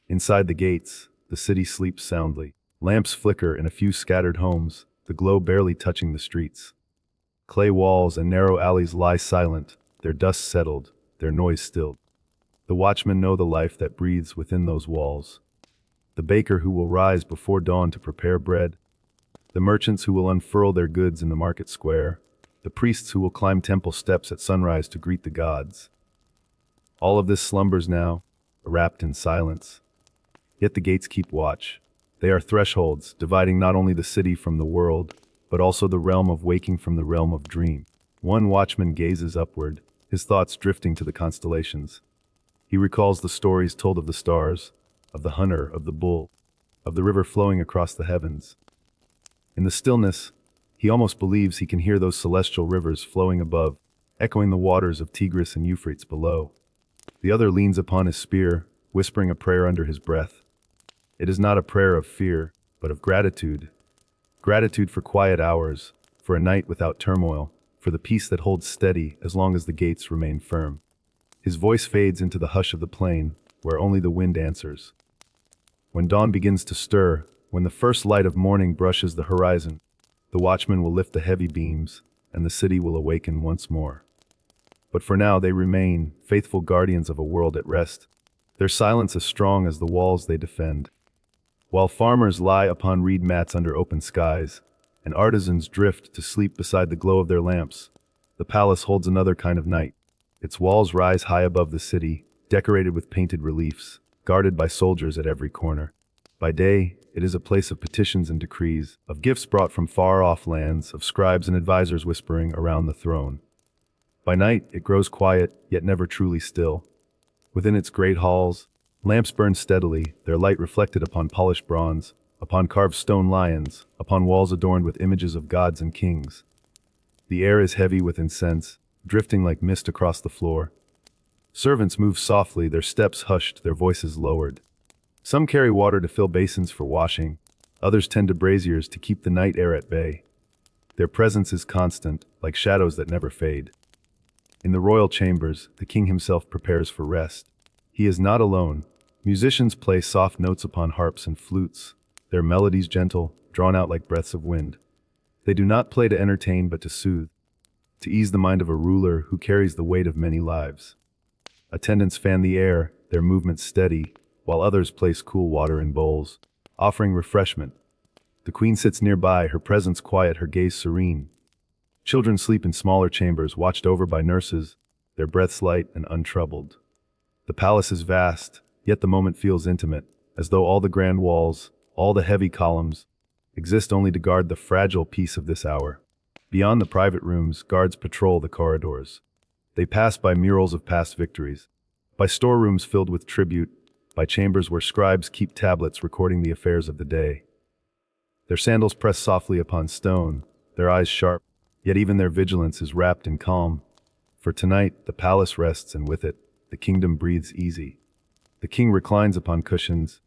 Inside the gates, the city sleeps soundly. Lamps flicker in a few scattered homes, the glow barely touching the streets. Clay walls and narrow alleys lie silent, their dust settled, their noise stilled. The watchmen know the life that breathes within those walls. The baker who will rise before dawn to prepare bread, the merchants who will unfurl their goods in the market square, the priests who will climb temple steps at sunrise to greet the gods. All of this slumbers now, wrapped in silence. Yet the gates keep watch. They are thresholds, dividing not only the city from the world, but also the realm of waking from the realm of dream. One watchman gazes upward, his thoughts drifting to the constellations. He recalls the stories told of the stars, of the hunter, of the bull, of the river flowing across the heavens. In the stillness, he almost believes he can hear those celestial rivers flowing above, echoing the waters of Tigris and Euphrates below. The other leans upon his spear, whispering a prayer under his breath. It is not a prayer of fear, but of gratitude. Gratitude for quiet hours, for a night without turmoil, for the peace that holds steady as long as the gates remain firm. His voice fades into the hush of the plain, where only the wind answers. When dawn begins to stir, when the first light of morning brushes the horizon, the watchman will lift the heavy beams, and the city will awaken once more. But for now they remain, faithful guardians of a world at rest, their silence as strong as the walls they defend. While farmers lie upon reed mats under open skies, and artisans drift to sleep beside the glow of their lamps, the palace holds another kind of night. Its walls rise high above the city, decorated with painted reliefs, guarded by soldiers at every corner. By day, it is a place of petitions and decrees, of gifts brought from far-off lands, of scribes and advisors whispering around the throne. By night, it grows quiet, yet never truly still. Within its great halls, lamps burn steadily, their light reflected upon polished bronze, upon carved stone lions, upon walls adorned with images of gods and kings. The air is heavy with incense, drifting like mist across the floor. Servants move softly, their steps hushed, their voices lowered. Some carry water to fill basins for washing, others tend to braziers to keep the night air at bay. Their presence is constant, like shadows that never fade. In the royal chambers, the king himself prepares for rest. He is not alone. Musicians play soft notes upon harps and flutes, their melodies gentle, drawn out like breaths of wind. They do not play to entertain but to soothe, to ease the mind of a ruler who carries the weight of many lives. Attendants fan the air, their movements steady, while others place cool water in bowls, offering refreshment. The queen sits nearby, her presence quiet, her gaze serene. Children sleep in smaller chambers, watched over by nurses, their breaths light and untroubled. The palace is vast, yet the moment feels intimate, as though all the grand walls, all the heavy columns, exist only to guard the fragile peace of this hour. Beyond the private rooms, guards patrol the corridors. They pass by murals of past victories, by storerooms filled with tribute, by chambers where scribes keep tablets recording the affairs of the day. Their sandals press softly upon stone, their eyes sharp, yet even their vigilance is wrapped in calm. For tonight, the palace rests, and with it, the kingdom breathes easy. The king reclines upon cushions,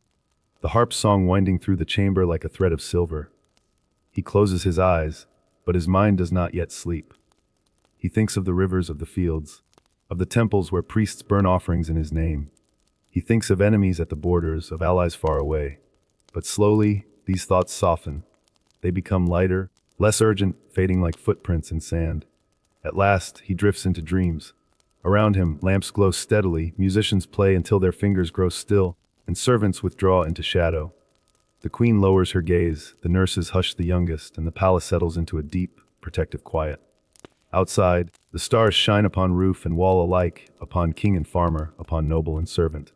the harp song winding through the chamber like a thread of silver. He closes his eyes, but his mind does not yet sleep. He thinks of the rivers of the fields, of the temples where priests burn offerings in his name. He thinks of enemies at the borders, of allies far away. But slowly, these thoughts soften. They become lighter, less urgent, fading like footprints in sand. At last, he drifts into dreams. Around him, lamps glow steadily, musicians play until their fingers grow still, and servants withdraw into shadow. The queen lowers her gaze, the nurses hush the youngest, and the palace settles into a deep, protective quiet. Outside, the stars shine upon roof and wall alike, upon king and farmer, upon noble and servant.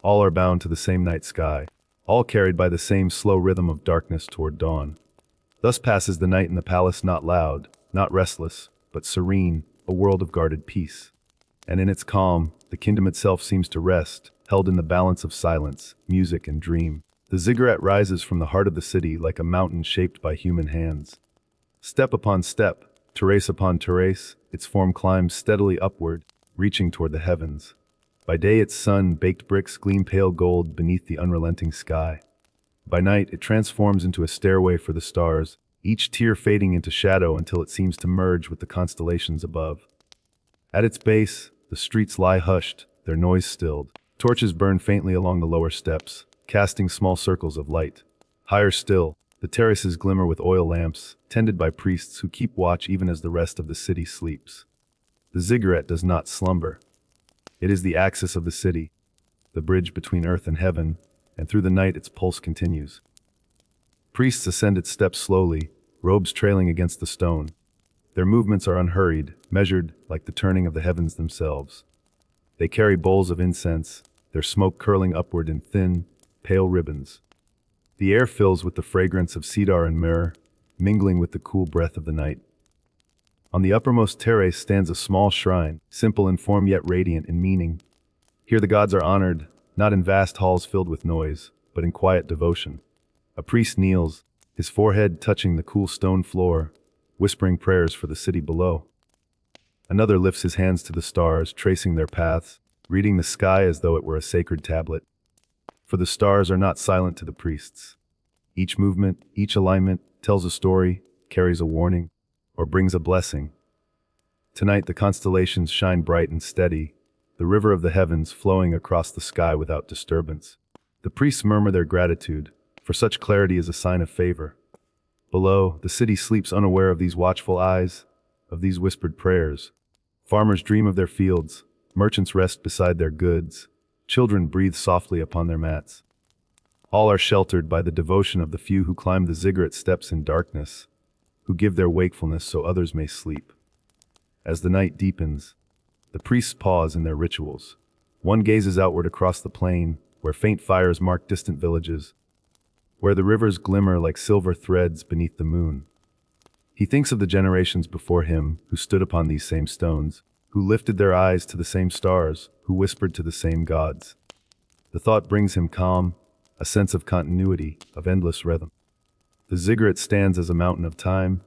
All are bound to the same night sky, all carried by the same slow rhythm of darkness toward dawn. Thus passes the night in the palace, not loud, not restless, but serene, a world of guarded peace. And in its calm, the kingdom itself seems to rest, held in the balance of silence, music, and dream. The ziggurat rises from the heart of the city like a mountain shaped by human hands. Step upon step, terrace upon terrace, its form climbs steadily upward, reaching toward the heavens. By day its sun-baked bricks gleam pale gold beneath the unrelenting sky. By night it transforms into a stairway for the stars, each tier fading into shadow until it seems to merge with the constellations above. At its base, the streets lie hushed, their noise stilled. Torches burn faintly along the lower steps, casting small circles of light. Higher still, the terraces glimmer with oil lamps, tended by priests who keep watch even as the rest of the city sleeps. The ziggurat does not slumber. It is the axis of the city, the bridge between earth and heaven, and through the night its pulse continues. Priests ascend its steps slowly, robes trailing against the stone. Their movements are unhurried, measured like the turning of the heavens themselves. They carry bowls of incense, their smoke curling upward in thin, pale ribbons. The air fills with the fragrance of cedar and myrrh, mingling with the cool breath of the night. On the uppermost terrace stands a small shrine, simple in form yet radiant in meaning. Here the gods are honored, not in vast halls filled with noise, but in quiet devotion. A priest kneels, his forehead touching the cool stone floor, whispering prayers for the city below. Another lifts his hands to the stars, tracing their paths, reading the sky as though it were a sacred tablet. For the stars are not silent to the priests. Each movement, each alignment, tells a story, carries a warning, or brings a blessing. Tonight the constellations shine bright and steady, the river of the heavens flowing across the sky without disturbance. The priests murmur their gratitude, for such clarity is a sign of favor. Below, the city sleeps unaware of these watchful eyes, of these whispered prayers. Farmers dream of their fields, merchants rest beside their goods, children breathe softly upon their mats. All are sheltered by the devotion of the few who climb the ziggurat steps in darkness, who give their wakefulness so others may sleep. As the night deepens, the priests pause in their rituals. One gazes outward across the plain, where faint fires mark distant villages, where the rivers glimmer like silver threads beneath the moon. He thinks of the generations before him who stood upon these same stones, who lifted their eyes to the same stars, who whispered to the same gods. The thought brings him calm, a sense of continuity, of endless rhythm. The ziggurat stands as a mountain of time,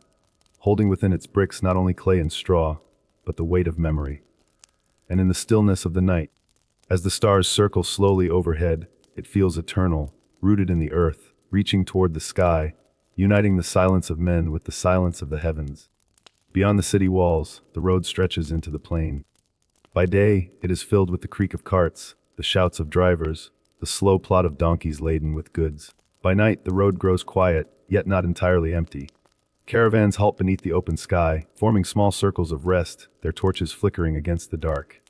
holding within its bricks not only clay and straw, but the weight of memory. And in the stillness of the night, as the stars circle slowly overhead, it feels eternal, rooted in the earth, reaching toward the sky, uniting the silence of men with the silence of the heavens. Beyond the city walls, the road stretches into the plain. By day, it is filled with the creak of carts, the shouts of drivers, the slow plod of donkeys laden with goods. By night, the road grows quiet, yet not entirely empty. Caravans halt beneath the open sky, forming small circles of rest, their torches flickering against the dark.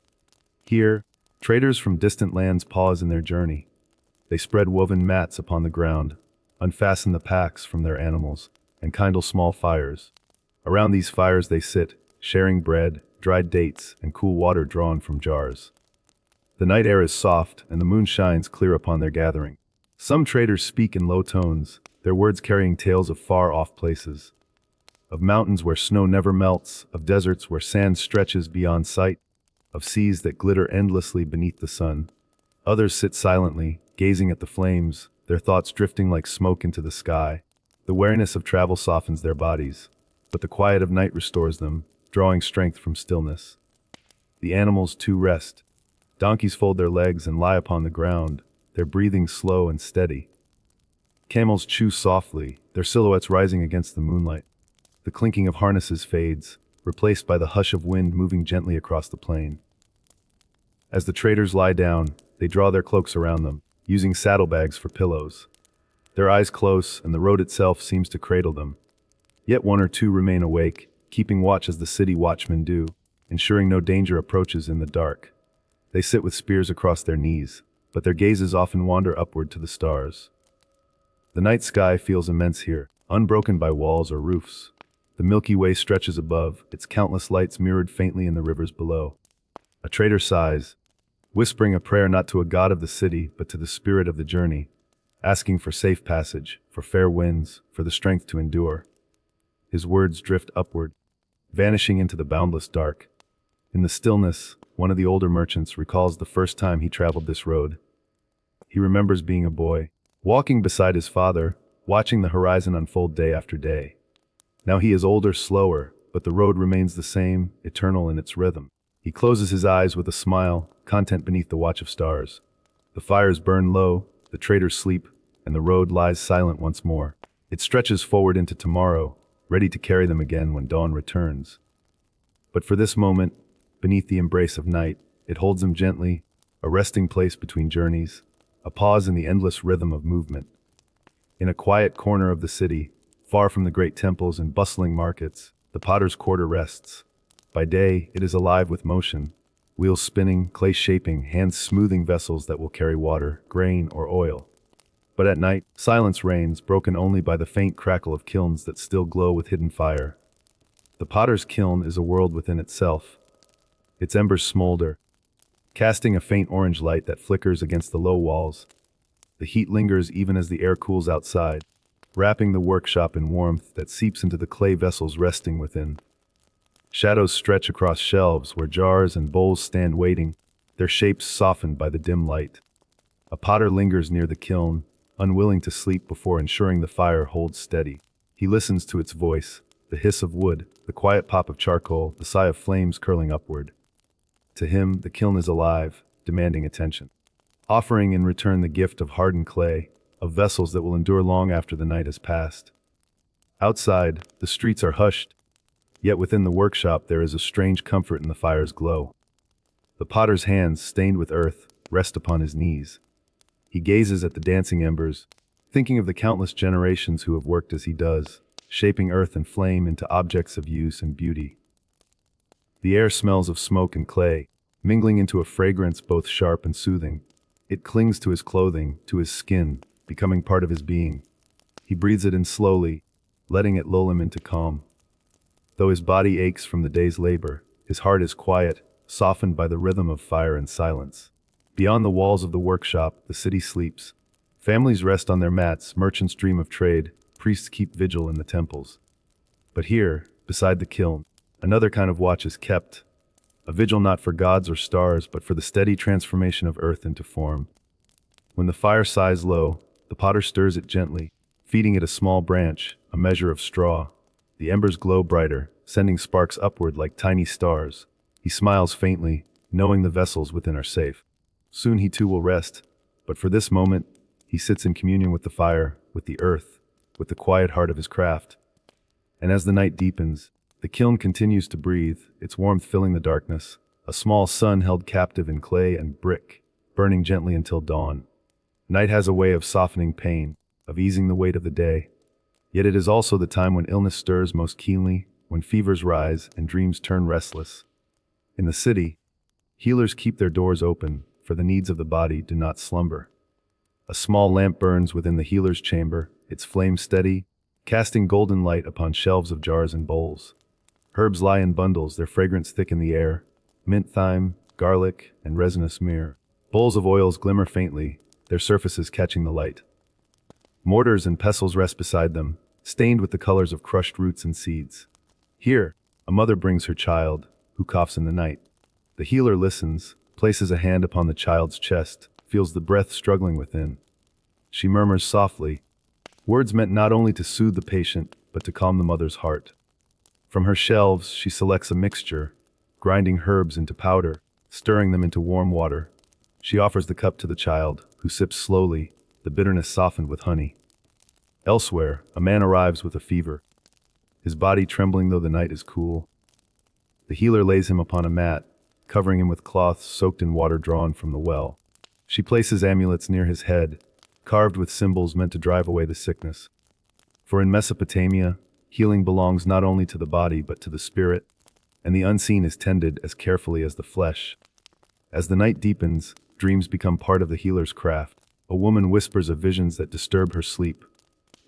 Here, traders from distant lands pause in their journey. They spread woven mats upon the ground, unfasten the packs from their animals, and kindle small fires. Around these fires they sit, sharing bread, dried dates, and cool water drawn from jars. The night air is soft, and the moon shines clear upon their gathering. Some traders speak in low tones, their words carrying tales of far-off places, of mountains where snow never melts, of deserts where sand stretches beyond sight, of seas that glitter endlessly beneath the sun. Others sit silently, gazing at the flames, their thoughts drifting like smoke into the sky. The weariness of travel softens their bodies, but the quiet of night restores them, drawing strength from stillness. The animals too rest. Donkeys fold their legs and lie upon the ground, their breathing slow and steady. Camels chew softly, their silhouettes rising against the moonlight. The clinking of harnesses fades, replaced by the hush of wind moving gently across the plain. As the traders lie down, they draw their cloaks around them, using saddlebags for pillows. Their eyes close, and the road itself seems to cradle them. Yet one or two remain awake, keeping watch as the city watchmen do, ensuring no danger approaches in the dark. They sit with spears across their knees, but their gazes often wander upward to the stars. The night sky feels immense here, unbroken by walls or roofs. The Milky Way stretches above, its countless lights mirrored faintly in the rivers below. A trader sighs, whispering a prayer not to a god of the city, but to the spirit of the journey, asking for safe passage, for fair winds, for the strength to endure. His words drift upward, vanishing into the boundless dark. In the stillness, one of the older merchants recalls the first time he traveled this road. He remembers being a boy, walking beside his father, watching the horizon unfold day after day. Now he is older, slower, but the road remains the same, eternal in its rhythm. He closes his eyes with a smile, content beneath the watch of stars. The fires burn low, the traders sleep, and the road lies silent once more. It stretches forward into tomorrow, ready to carry them again when dawn returns. But for this moment, beneath the embrace of night, it holds them gently, a resting place between journeys, a pause in the endless rhythm of movement. In a quiet corner of the city, far from the great temples and bustling markets, the potter's quarter rests. By day, it is alive with motion, wheels spinning, clay shaping, hands smoothing vessels that will carry water, grain, or oil. But at night, silence reigns, broken only by the faint crackle of kilns that still glow with hidden fire. The potter's kiln is a world within itself. Its embers smolder, casting a faint orange light that flickers against the low walls. The heat lingers even as the air cools outside, wrapping the workshop in warmth that seeps into the clay vessels resting within. Shadows stretch across shelves where jars and bowls stand waiting, their shapes softened by the dim light. A potter lingers near the kiln, unwilling to sleep before ensuring the fire holds steady. He listens to its voice, the hiss of wood, the quiet pop of charcoal, the sigh of flames curling upward. To him, the kiln is alive, demanding attention, offering in return the gift of hardened clay, of vessels that will endure long after the night has passed. Outside, the streets are hushed, yet within the workshop there is a strange comfort in the fire's glow. The potter's hands, stained with earth, rest upon his knees. He gazes at the dancing embers, thinking of the countless generations who have worked as he does, shaping earth and flame into objects of use and beauty. The air smells of smoke and clay, mingling into a fragrance both sharp and soothing. It clings to his clothing, to his skin, becoming part of his being. He breathes it in slowly, letting it lull him into calm. Though his body aches from the day's labor, his heart is quiet, softened by the rhythm of fire and silence. Beyond the walls of the workshop, the city sleeps. Families rest on their mats, merchants dream of trade, priests keep vigil in the temples. But here, beside the kiln, another kind of watch is kept, a vigil not for gods or stars, but for the steady transformation of earth into form. When the fire sighs low, the potter stirs it gently, feeding it a small branch, a measure of straw. The embers glow brighter, sending sparks upward like tiny stars. He smiles faintly, knowing the vessels within are safe. Soon he too will rest, but for this moment, he sits in communion with the fire, with the earth, with the quiet heart of his craft. And as the night deepens, the kiln continues to breathe, its warmth filling the darkness, a small sun held captive in clay and brick, burning gently until dawn. Night has a way of softening pain, of easing the weight of the day. Yet it is also the time when illness stirs most keenly, when fevers rise and dreams turn restless. In the city, healers keep their doors open, for the needs of the body do not slumber. A small lamp burns within the healer's chamber, its flame steady, casting golden light upon shelves of jars and bowls. Herbs lie in bundles, their fragrance thick in the air, mint thyme, garlic, and resinous myrrh. Bowls of oils glimmer faintly, their surfaces catching the light. Mortars and pestles rest beside them, stained with the colors of crushed roots and seeds. Here, a mother brings her child, who coughs in the night. The healer listens, places a hand upon the child's chest, feels the breath struggling within. She murmurs softly, words meant not only to soothe the patient, but to calm the mother's heart. From her shelves, she selects a mixture, grinding herbs into powder, stirring them into warm water. She offers the cup to the child, who sips slowly, the bitterness softened with honey. Elsewhere, a man arrives with a fever, his body trembling though the night is cool. The healer lays him upon a mat, covering him with cloths soaked in water drawn from the well. She places amulets near his head, carved with symbols meant to drive away the sickness. For in Mesopotamia, healing belongs not only to the body but to the spirit, and the unseen is tended as carefully as the flesh. As the night deepens, dreams become part of the healer's craft. A woman whispers of visions that disturb her sleep,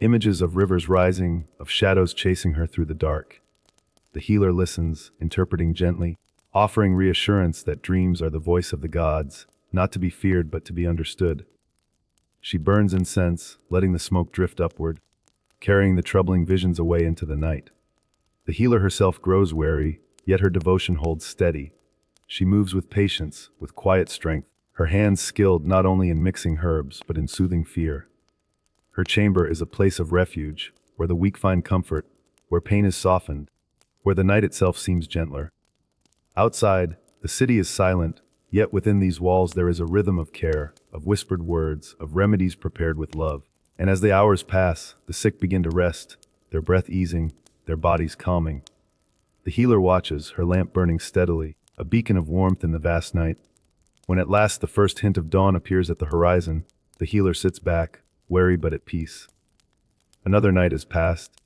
images of rivers rising, of shadows chasing her through the dark. The healer listens, interpreting gently, offering reassurance that dreams are the voice of the gods, not to be feared but to be understood. She burns incense, letting the smoke drift upward, carrying the troubling visions away into the night. The healer herself grows wary, yet her devotion holds steady. She moves with patience, with quiet strength, her hands skilled not only in mixing herbs but in soothing fear. Her chamber is a place of refuge, where the weak find comfort, where pain is softened, where the night itself seems gentler. Outside, the city is silent, yet within these walls there is a rhythm of care, of whispered words, of remedies prepared with love. And as the hours pass, the sick begin to rest, their breath easing, their bodies calming. The healer watches, her lamp burning steadily, a beacon of warmth in the vast night. When at last the first hint of dawn appears at the horizon, the healer sits back, wary but at peace. Another night has passed.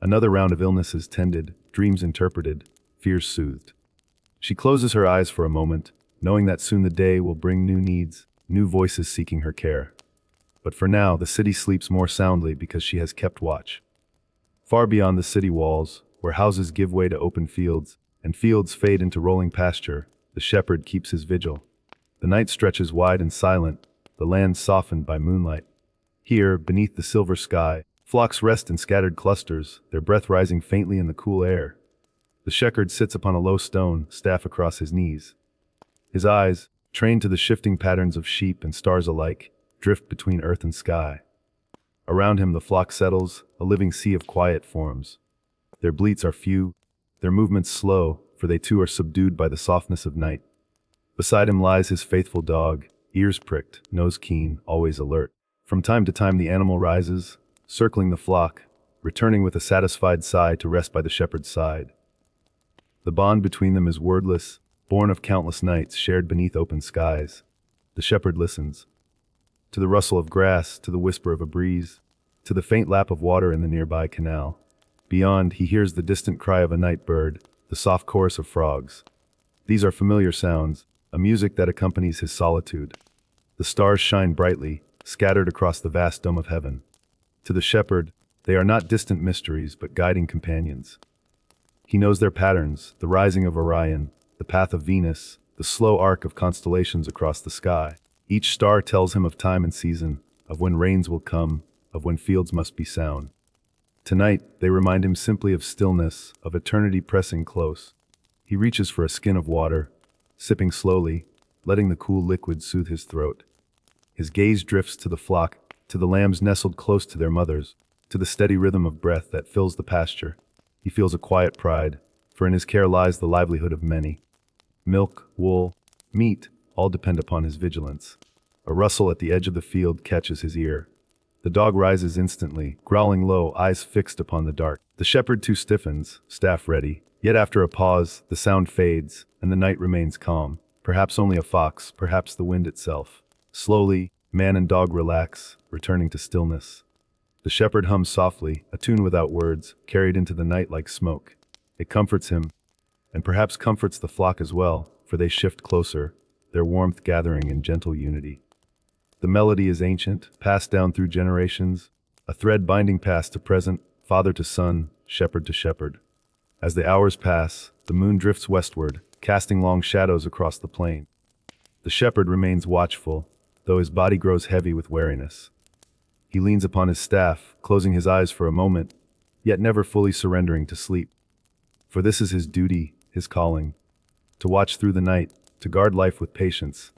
Another round of illnesses tended, dreams interpreted, fears soothed. She closes her eyes for a moment, knowing that soon the day will bring new needs, new voices seeking her care. But for now, the city sleeps more soundly because she has kept watch. Far beyond the city walls, where houses give way to open fields, and fields fade into rolling pasture, the shepherd keeps his vigil. The night stretches wide and silent, the land softened by moonlight. Here, beneath the silver sky, flocks rest in scattered clusters, their breath rising faintly in the cool air. The shepherd sits upon a low stone, staff across his knees. His eyes, trained to the shifting patterns of sheep and stars alike, drift between earth and sky. Around him the flock settles, a living sea of quiet forms. Their bleats are few, their movements slow, for they too are subdued by the softness of night. Beside him lies his faithful dog, ears pricked, nose keen, always alert. From time to time the animal rises, circling the flock, returning with a satisfied sigh to rest by the shepherd's side. The bond between them is wordless, born of countless nights shared beneath open skies. The shepherd listens. To the rustle of grass, to the whisper of a breeze, to the faint lap of water in the nearby canal. Beyond, he hears the distant cry of a night bird, the soft chorus of frogs. These are familiar sounds, a music that accompanies his solitude. The stars shine brightly, scattered across the vast dome of heaven. To the shepherd, they are not distant mysteries, but guiding companions. He knows their patterns, the rising of Orion, the path of Venus, the slow arc of constellations across the sky. Each star tells him of time and season, of when rains will come, of when fields must be sown. Tonight, they remind him simply of stillness, of eternity pressing close. He reaches for a skin of water, sipping slowly, letting the cool liquid soothe his throat. His gaze drifts to the flock, to the lambs nestled close to their mothers, to the steady rhythm of breath that fills the pasture. He feels a quiet pride, for in his care lies the livelihood of many. Milk, wool, meat, all depend upon his vigilance. A rustle at the edge of the field catches his ear. The dog rises instantly, growling low, eyes fixed upon the dark. The shepherd too stiffens, staff ready. Yet after a pause, the sound fades, and the night remains calm. Perhaps only a fox, perhaps the wind itself. Slowly, man and dog relax, returning to stillness. The shepherd hums softly, a tune without words, carried into the night like smoke. It comforts him, and perhaps comforts the flock as well, for they shift closer, their warmth gathering in gentle unity. The melody is ancient, passed down through generations, a thread binding past to present, father to son, shepherd to shepherd. As the hours pass, the moon drifts westward, casting long shadows across the plain. The shepherd remains watchful, though his body grows heavy with weariness. He leans upon his staff, closing his eyes for a moment, yet never fully surrendering to sleep. For this is his duty, his calling, to watch through the night, to guard life with patience,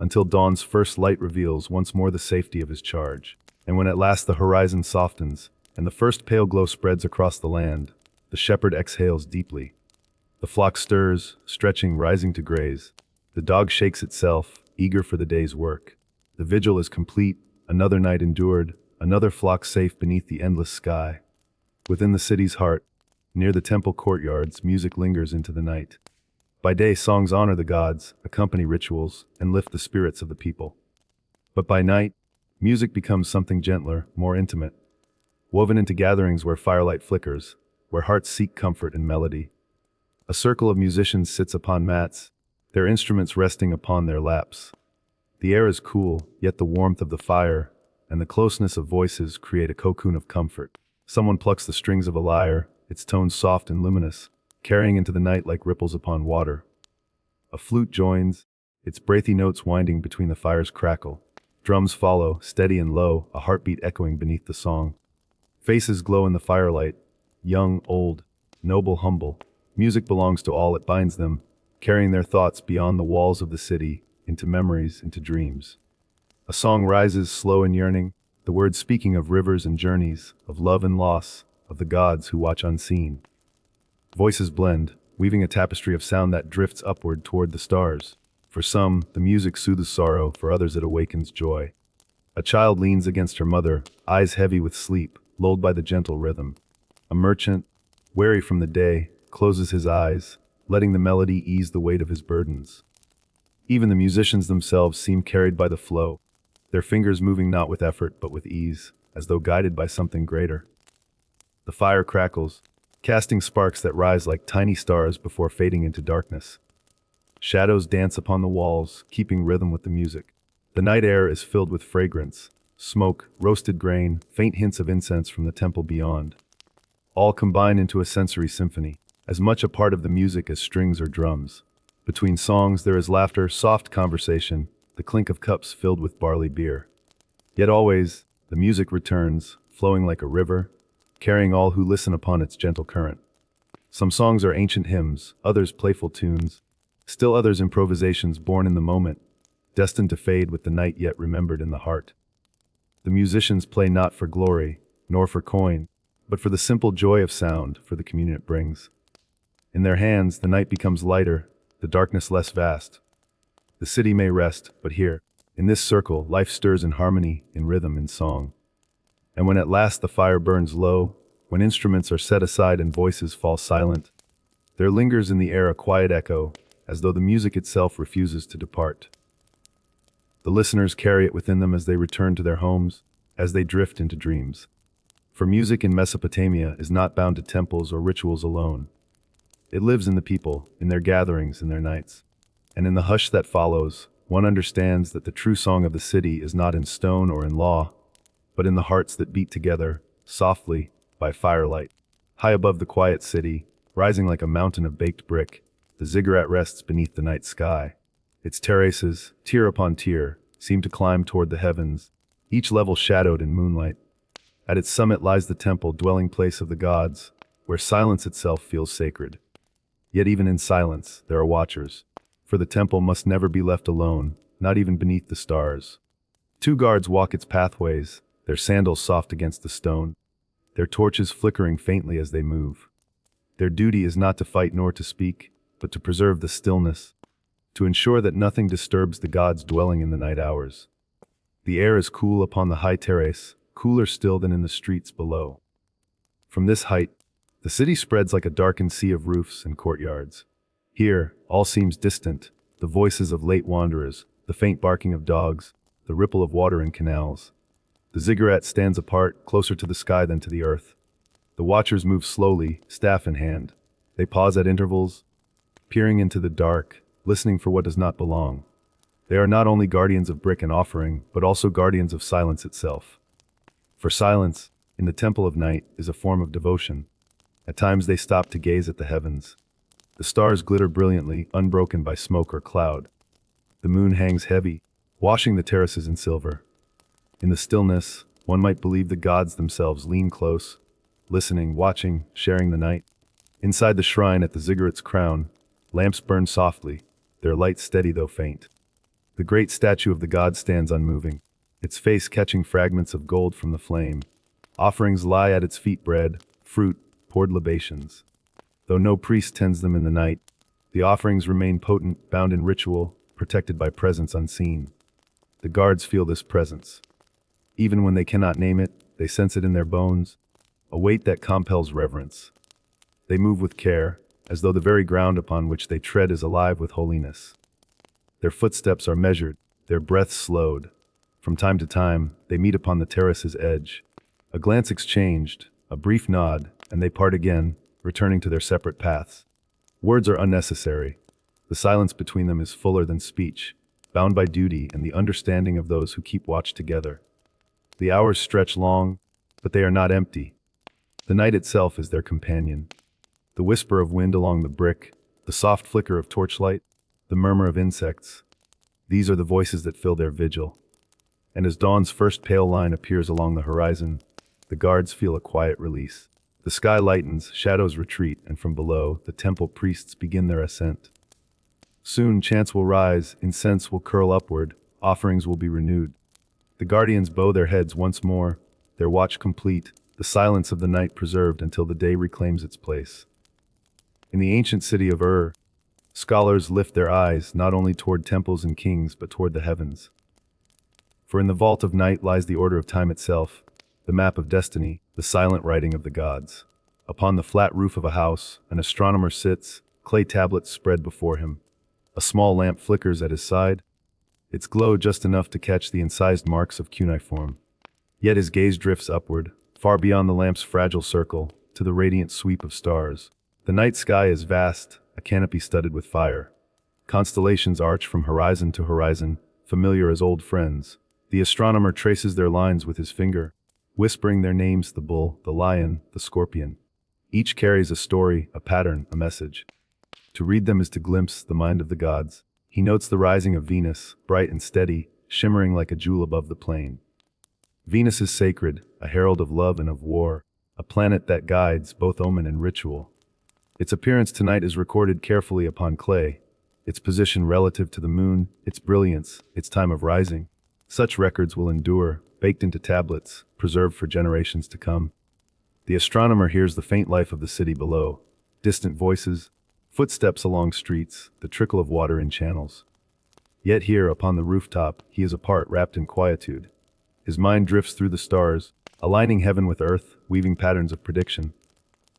until dawn's first light reveals once more the safety of his charge. And when at last the horizon softens, and the first pale glow spreads across the land, the shepherd exhales deeply. The flock stirs, stretching, rising to graze. The dog shakes itself, eager for the day's work. The vigil is complete, another night endured, another flock safe beneath the endless sky. Within the city's heart, near the temple courtyards, music lingers into the night. By day, songs honor the gods, accompany rituals, and lift the spirits of the people. But by night, music becomes something gentler, more intimate, woven into gatherings where firelight flickers, where hearts seek comfort in melody. A circle of musicians sits upon mats, their instruments resting upon their laps. The air is cool, yet the warmth of the fire and the closeness of voices create a cocoon of comfort. Someone plucks the strings of a lyre, its tones soft and luminous, carrying into the night like ripples upon water. A flute joins, its breathy notes winding between the fire's crackle. Drums follow, steady and low, a heartbeat echoing beneath the song. Faces glow in the firelight, young, old, noble, humble. Music belongs to all, it binds them, carrying their thoughts beyond the walls of the city, into memories, into dreams. A song rises, slow and yearning, the words speaking of rivers and journeys, of love and loss, of the gods who watch unseen. Voices blend, weaving a tapestry of sound that drifts upward toward the stars. For some, the music soothes sorrow, for others it awakens joy. A child leans against her mother, eyes heavy with sleep, lulled by the gentle rhythm. A merchant, weary from the day, closes his eyes, letting the melody ease the weight of his burdens. Even the musicians themselves seem carried by the flow, their fingers moving not with effort but with ease, as though guided by something greater. The fire crackles, casting sparks that rise like tiny stars before fading into darkness. Shadows dance upon the walls, keeping rhythm with the music. The night air is filled with fragrance, smoke, roasted grain, faint hints of incense from the temple beyond. All combine into a sensory symphony, as much a part of the music as strings or drums. Between songs there is laughter, soft conversation, the clink of cups filled with barley beer. Yet always, the music returns, flowing like a river, carrying all who listen upon its gentle current. Some songs are ancient hymns, others playful tunes, still others improvisations born in the moment, destined to fade with the night yet remembered in the heart. The musicians play not for glory, nor for coin, but for the simple joy of sound, for the communion it brings. In their hands, the night becomes lighter, the darkness less vast. The city may rest, but here, in this circle, life stirs in harmony, in rhythm, in song. And when at last the fire burns low, when instruments are set aside and voices fall silent, there lingers in the air a quiet echo, as though the music itself refuses to depart. The listeners carry it within them as they return to their homes, as they drift into dreams. For music in Mesopotamia is not bound to temples or rituals alone. It lives in the people, in their gatherings, in their nights. And in the hush that follows, one understands that the true song of the city is not in stone or in law, but in the hearts that beat together, softly, by firelight. High above the quiet city, rising like a mountain of baked brick, the ziggurat rests beneath the night sky. Its terraces, tier upon tier, seem to climb toward the heavens, each level shadowed in moonlight. At its summit lies the temple, dwelling place of the gods, where silence itself feels sacred. Yet even in silence, there are watchers, for the temple must never be left alone, not even beneath the stars. 2 guards walk its pathways, their sandals soft against the stone, their torches flickering faintly as they move. Their duty is not to fight nor to speak, but to preserve the stillness, to ensure that nothing disturbs the gods dwelling in the night hours. The air is cool upon the high terrace, cooler still than in the streets below. From this height, the city spreads like a darkened sea of roofs and courtyards. Here, all seems distant, the voices of late wanderers, the faint barking of dogs, the ripple of water in canals. The ziggurat stands apart, closer to the sky than to the earth. The watchers move slowly, staff in hand. They pause at intervals, peering into the dark, listening for what does not belong. They are not only guardians of brick and offering, but also guardians of silence itself. For silence, in the temple of night, is a form of devotion. At times they stop to gaze at the heavens. The stars glitter brilliantly, unbroken by smoke or cloud. The moon hangs heavy, washing the terraces in silver. In the stillness, one might believe the gods themselves lean close, listening, watching, sharing the night. Inside the shrine at the ziggurat's crown, lamps burn softly, their light steady though faint. The great statue of the god stands unmoving, its face catching fragments of gold from the flame. Offerings lie at its feet, bread, fruit, poured libations. Though no priest tends them in the night, the offerings remain potent, bound in ritual, protected by presence unseen. The guards feel this presence. Even when they cannot name it, they sense it in their bones, a weight that compels reverence. They move with care, as though the very ground upon which they tread is alive with holiness. Their footsteps are measured, their breaths slowed. From time to time, they meet upon the terrace's edge. A glance exchanged, a brief nod, and they part again, returning to their separate paths. Words are unnecessary. The silence between them is fuller than speech, bound by duty and the understanding of those who keep watch together. The hours stretch long, but they are not empty. The night itself is their companion. The whisper of wind along the brick, the soft flicker of torchlight, the murmur of insects. These are the voices that fill their vigil. And as dawn's first pale line appears along the horizon, the guards feel a quiet release. The sky lightens, shadows retreat, and from below, the temple priests begin their ascent. Soon chants will rise, incense will curl upward, offerings will be renewed. The guardians bow their heads once more, their watch complete, the silence of the night preserved until the day reclaims its place. In the ancient city of scholars lift their eyes not only toward temples and kings, but toward the heavens. For in the vault of night lies the order of time itself, the map of destiny, the silent writing of the gods. Upon the flat roof of a house, an astronomer sits, clay tablets spread before him. A small lamp flickers at his side, its glow just enough to catch the incised marks of cuneiform. Yet his gaze drifts upward, far beyond the lamp's fragile circle, to the radiant sweep of stars. The night sky is vast, a canopy studded with fire. Constellations arch from horizon to horizon, familiar as old friends. The astronomer traces their lines with his finger, whispering their names: the bull, the lion, the scorpion. Each carries a story, a pattern, a message. To read them is to glimpse the mind of the gods. He notes the rising of Venus, bright and steady, shimmering like a jewel above the plain. Venus is sacred, a herald of love and of war, a planet that guides both omen and ritual. Its appearance tonight is recorded carefully upon clay, its position relative to the moon, its brilliance, its time of rising. Such records will endure, baked into tablets, preserved for generations to come. The astronomer hears the faint life of the city below, distant voices, footsteps along streets, the trickle of water in channels. Yet here, upon the rooftop, he is apart, wrapped in quietude. His mind drifts through the stars, aligning heaven with earth, weaving patterns of prediction.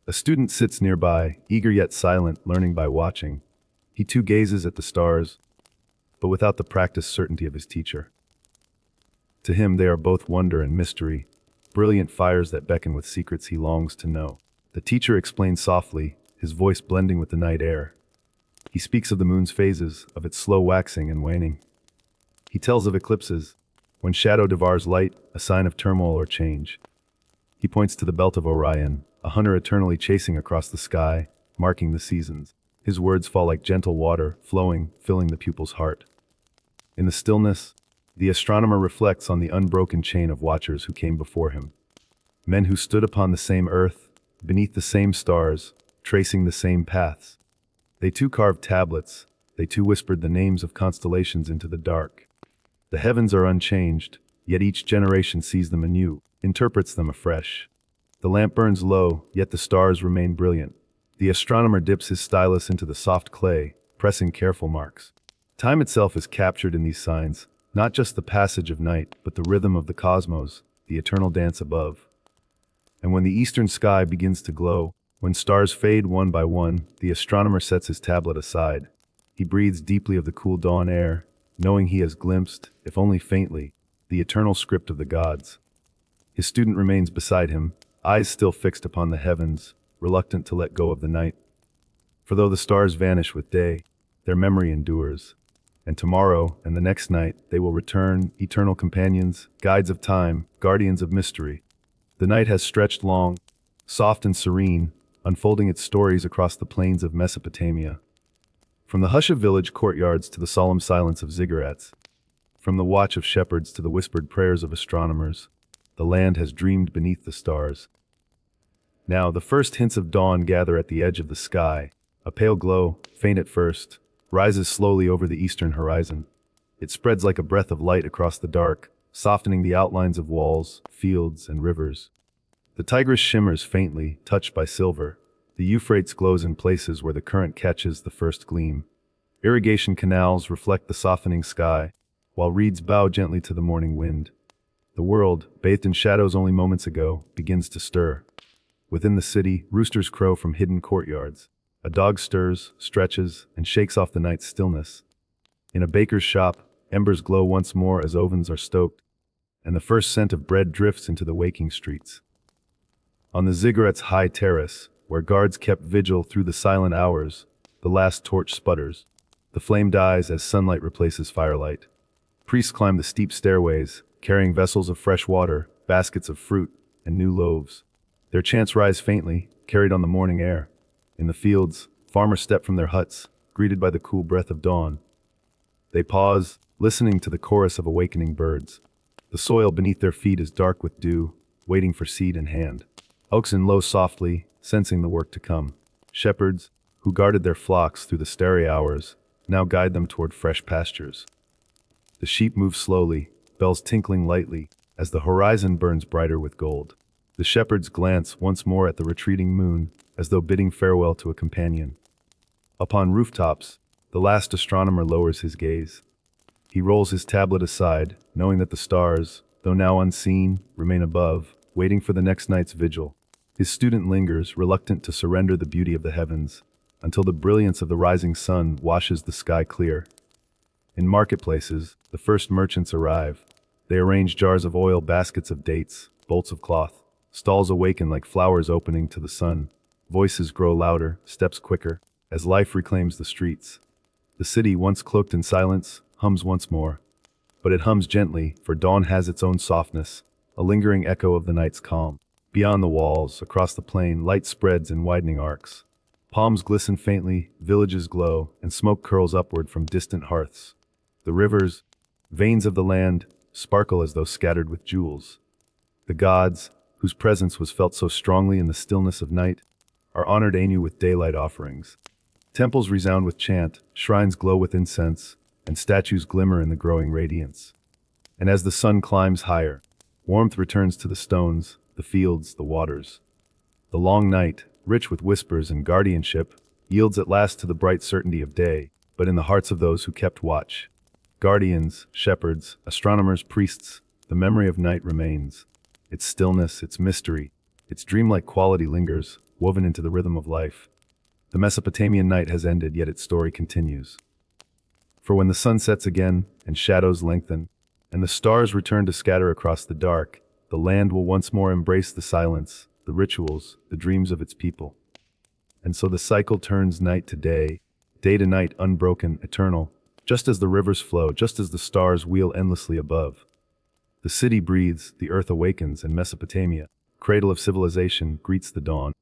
A student sits nearby, eager yet silent, learning by watching. He too gazes at the stars, but without the practiced certainty of his teacher. To him they are both wonder and mystery, brilliant fires that beckon with secrets he longs to know. The teacher explains softly, his voice blending with the night air. He speaks of the moon's phases, of its slow waxing and waning. He tells of eclipses, when shadow devours light, a sign of turmoil or change. He points to the belt of Orion, a hunter eternally chasing across the sky, marking the seasons. His words fall like gentle water, flowing, filling the pupil's heart. In the stillness, the astronomer reflects on the unbroken chain of watchers who came before him. Men who stood upon the same earth, beneath the same stars, tracing the same paths. They too carved tablets, they too whispered the names of constellations into the dark. The heavens are unchanged, yet each generation sees them anew, interprets them afresh. The lamp burns low, yet the stars remain brilliant. The astronomer dips his stylus into the soft clay, pressing careful marks. Time itself is captured in these signs, not just the passage of night, but the rhythm of the cosmos, the eternal dance above. And when the eastern sky begins to glow, when stars fade one by one, the astronomer sets his tablet aside. He breathes deeply of the cool dawn air, knowing he has glimpsed, if only faintly, the eternal script of the gods. His student remains beside him, eyes still fixed upon the heavens, reluctant to let go of the night. For though the stars vanish with day, their memory endures. And tomorrow and the next night they will return, eternal companions, guides of time, guardians of mystery. The night has stretched long, soft and serene, unfolding its stories across the plains of Mesopotamia. From the hush of village courtyards to the solemn silence of ziggurats, from the watch of shepherds to the whispered prayers of astronomers, the land has dreamed beneath the stars. Now the first hints of dawn gather at the edge of the sky. A pale glow, faint at first, rises slowly over the eastern horizon. It spreads like a breath of light across the dark, softening the outlines of walls, fields, and rivers. The Tigris shimmers faintly, touched by silver. The Euphrates glows in places where the current catches the first gleam. Irrigation canals reflect the softening sky, while reeds bow gently to the morning wind. The world, bathed in shadows only moments ago, begins to stir. Within the city, roosters crow from hidden courtyards. A dog stirs, stretches, and shakes off the night's stillness. In a baker's shop, embers glow once more as ovens are stoked, and the first scent of bread drifts into the waking streets. On the ziggurat's high terrace, where guards kept vigil through the silent hours, the last torch sputters. The flame dies as sunlight replaces firelight. Priests climb the steep stairways, carrying vessels of fresh water, baskets of fruit, and new loaves. Their chants rise faintly, carried on the morning air. In the fields, farmers step from their huts, greeted by the cool breath of dawn. They pause, listening to the chorus of awakening birds. The soil beneath their feet is dark with dew, waiting for seed in hand. Oxen low softly, sensing the work to come. Shepherds, who guarded their flocks through the starry hours, now guide them toward fresh pastures. The sheep move slowly, bells tinkling lightly, as the horizon burns brighter with gold. The shepherds glance once more at the retreating moon, as though bidding farewell to a companion. Upon rooftops, the last astronomer lowers his gaze. He rolls his tablet aside, knowing that the stars, though now unseen, remain above, waiting for the next night's vigil. His student lingers, reluctant to surrender the beauty of the heavens, until the brilliance of the rising sun washes the sky clear. In marketplaces, the first merchants arrive, They arrange jars of oil, baskets of dates, bolts of cloth. Stalls awaken like flowers opening to the sun. Voices grow louder, steps quicker, as life reclaims the streets. The city, once cloaked in silence, hums once more. But it hums gently, for dawn has its own softness, a lingering echo of the night's calm. Beyond the walls, across the plain, light spreads in widening arcs. Palms glisten faintly, villages glow, and smoke curls upward from distant hearths. The rivers, veins of the land, sparkle as though scattered with jewels. The gods, whose presence was felt so strongly in the stillness of night, are honored anew with daylight offerings. Temples resound with chant, shrines glow with incense, and statues glimmer in the growing radiance. And as the sun climbs higher, warmth returns to the stones, the fields, the waters. The long night, rich with whispers and guardianship, yields at last to the bright certainty of day, but in the hearts of those who kept watch. Guardians, shepherds, astronomers, priests, the memory of night remains. Its stillness, its mystery, its dreamlike quality lingers, woven into the rhythm of life. The Mesopotamian night has ended, yet its story continues. For when the sun sets again, and shadows lengthen, and the stars return to scatter across the dark, the land will once more embrace the silence, the rituals, the dreams of its people. And so the cycle turns night to day to night, unbroken, eternal, just as the rivers flow, just as the stars wheel endlessly above. The city breathes, the earth awakens, and Mesopotamia, cradle of civilization, greets the dawn.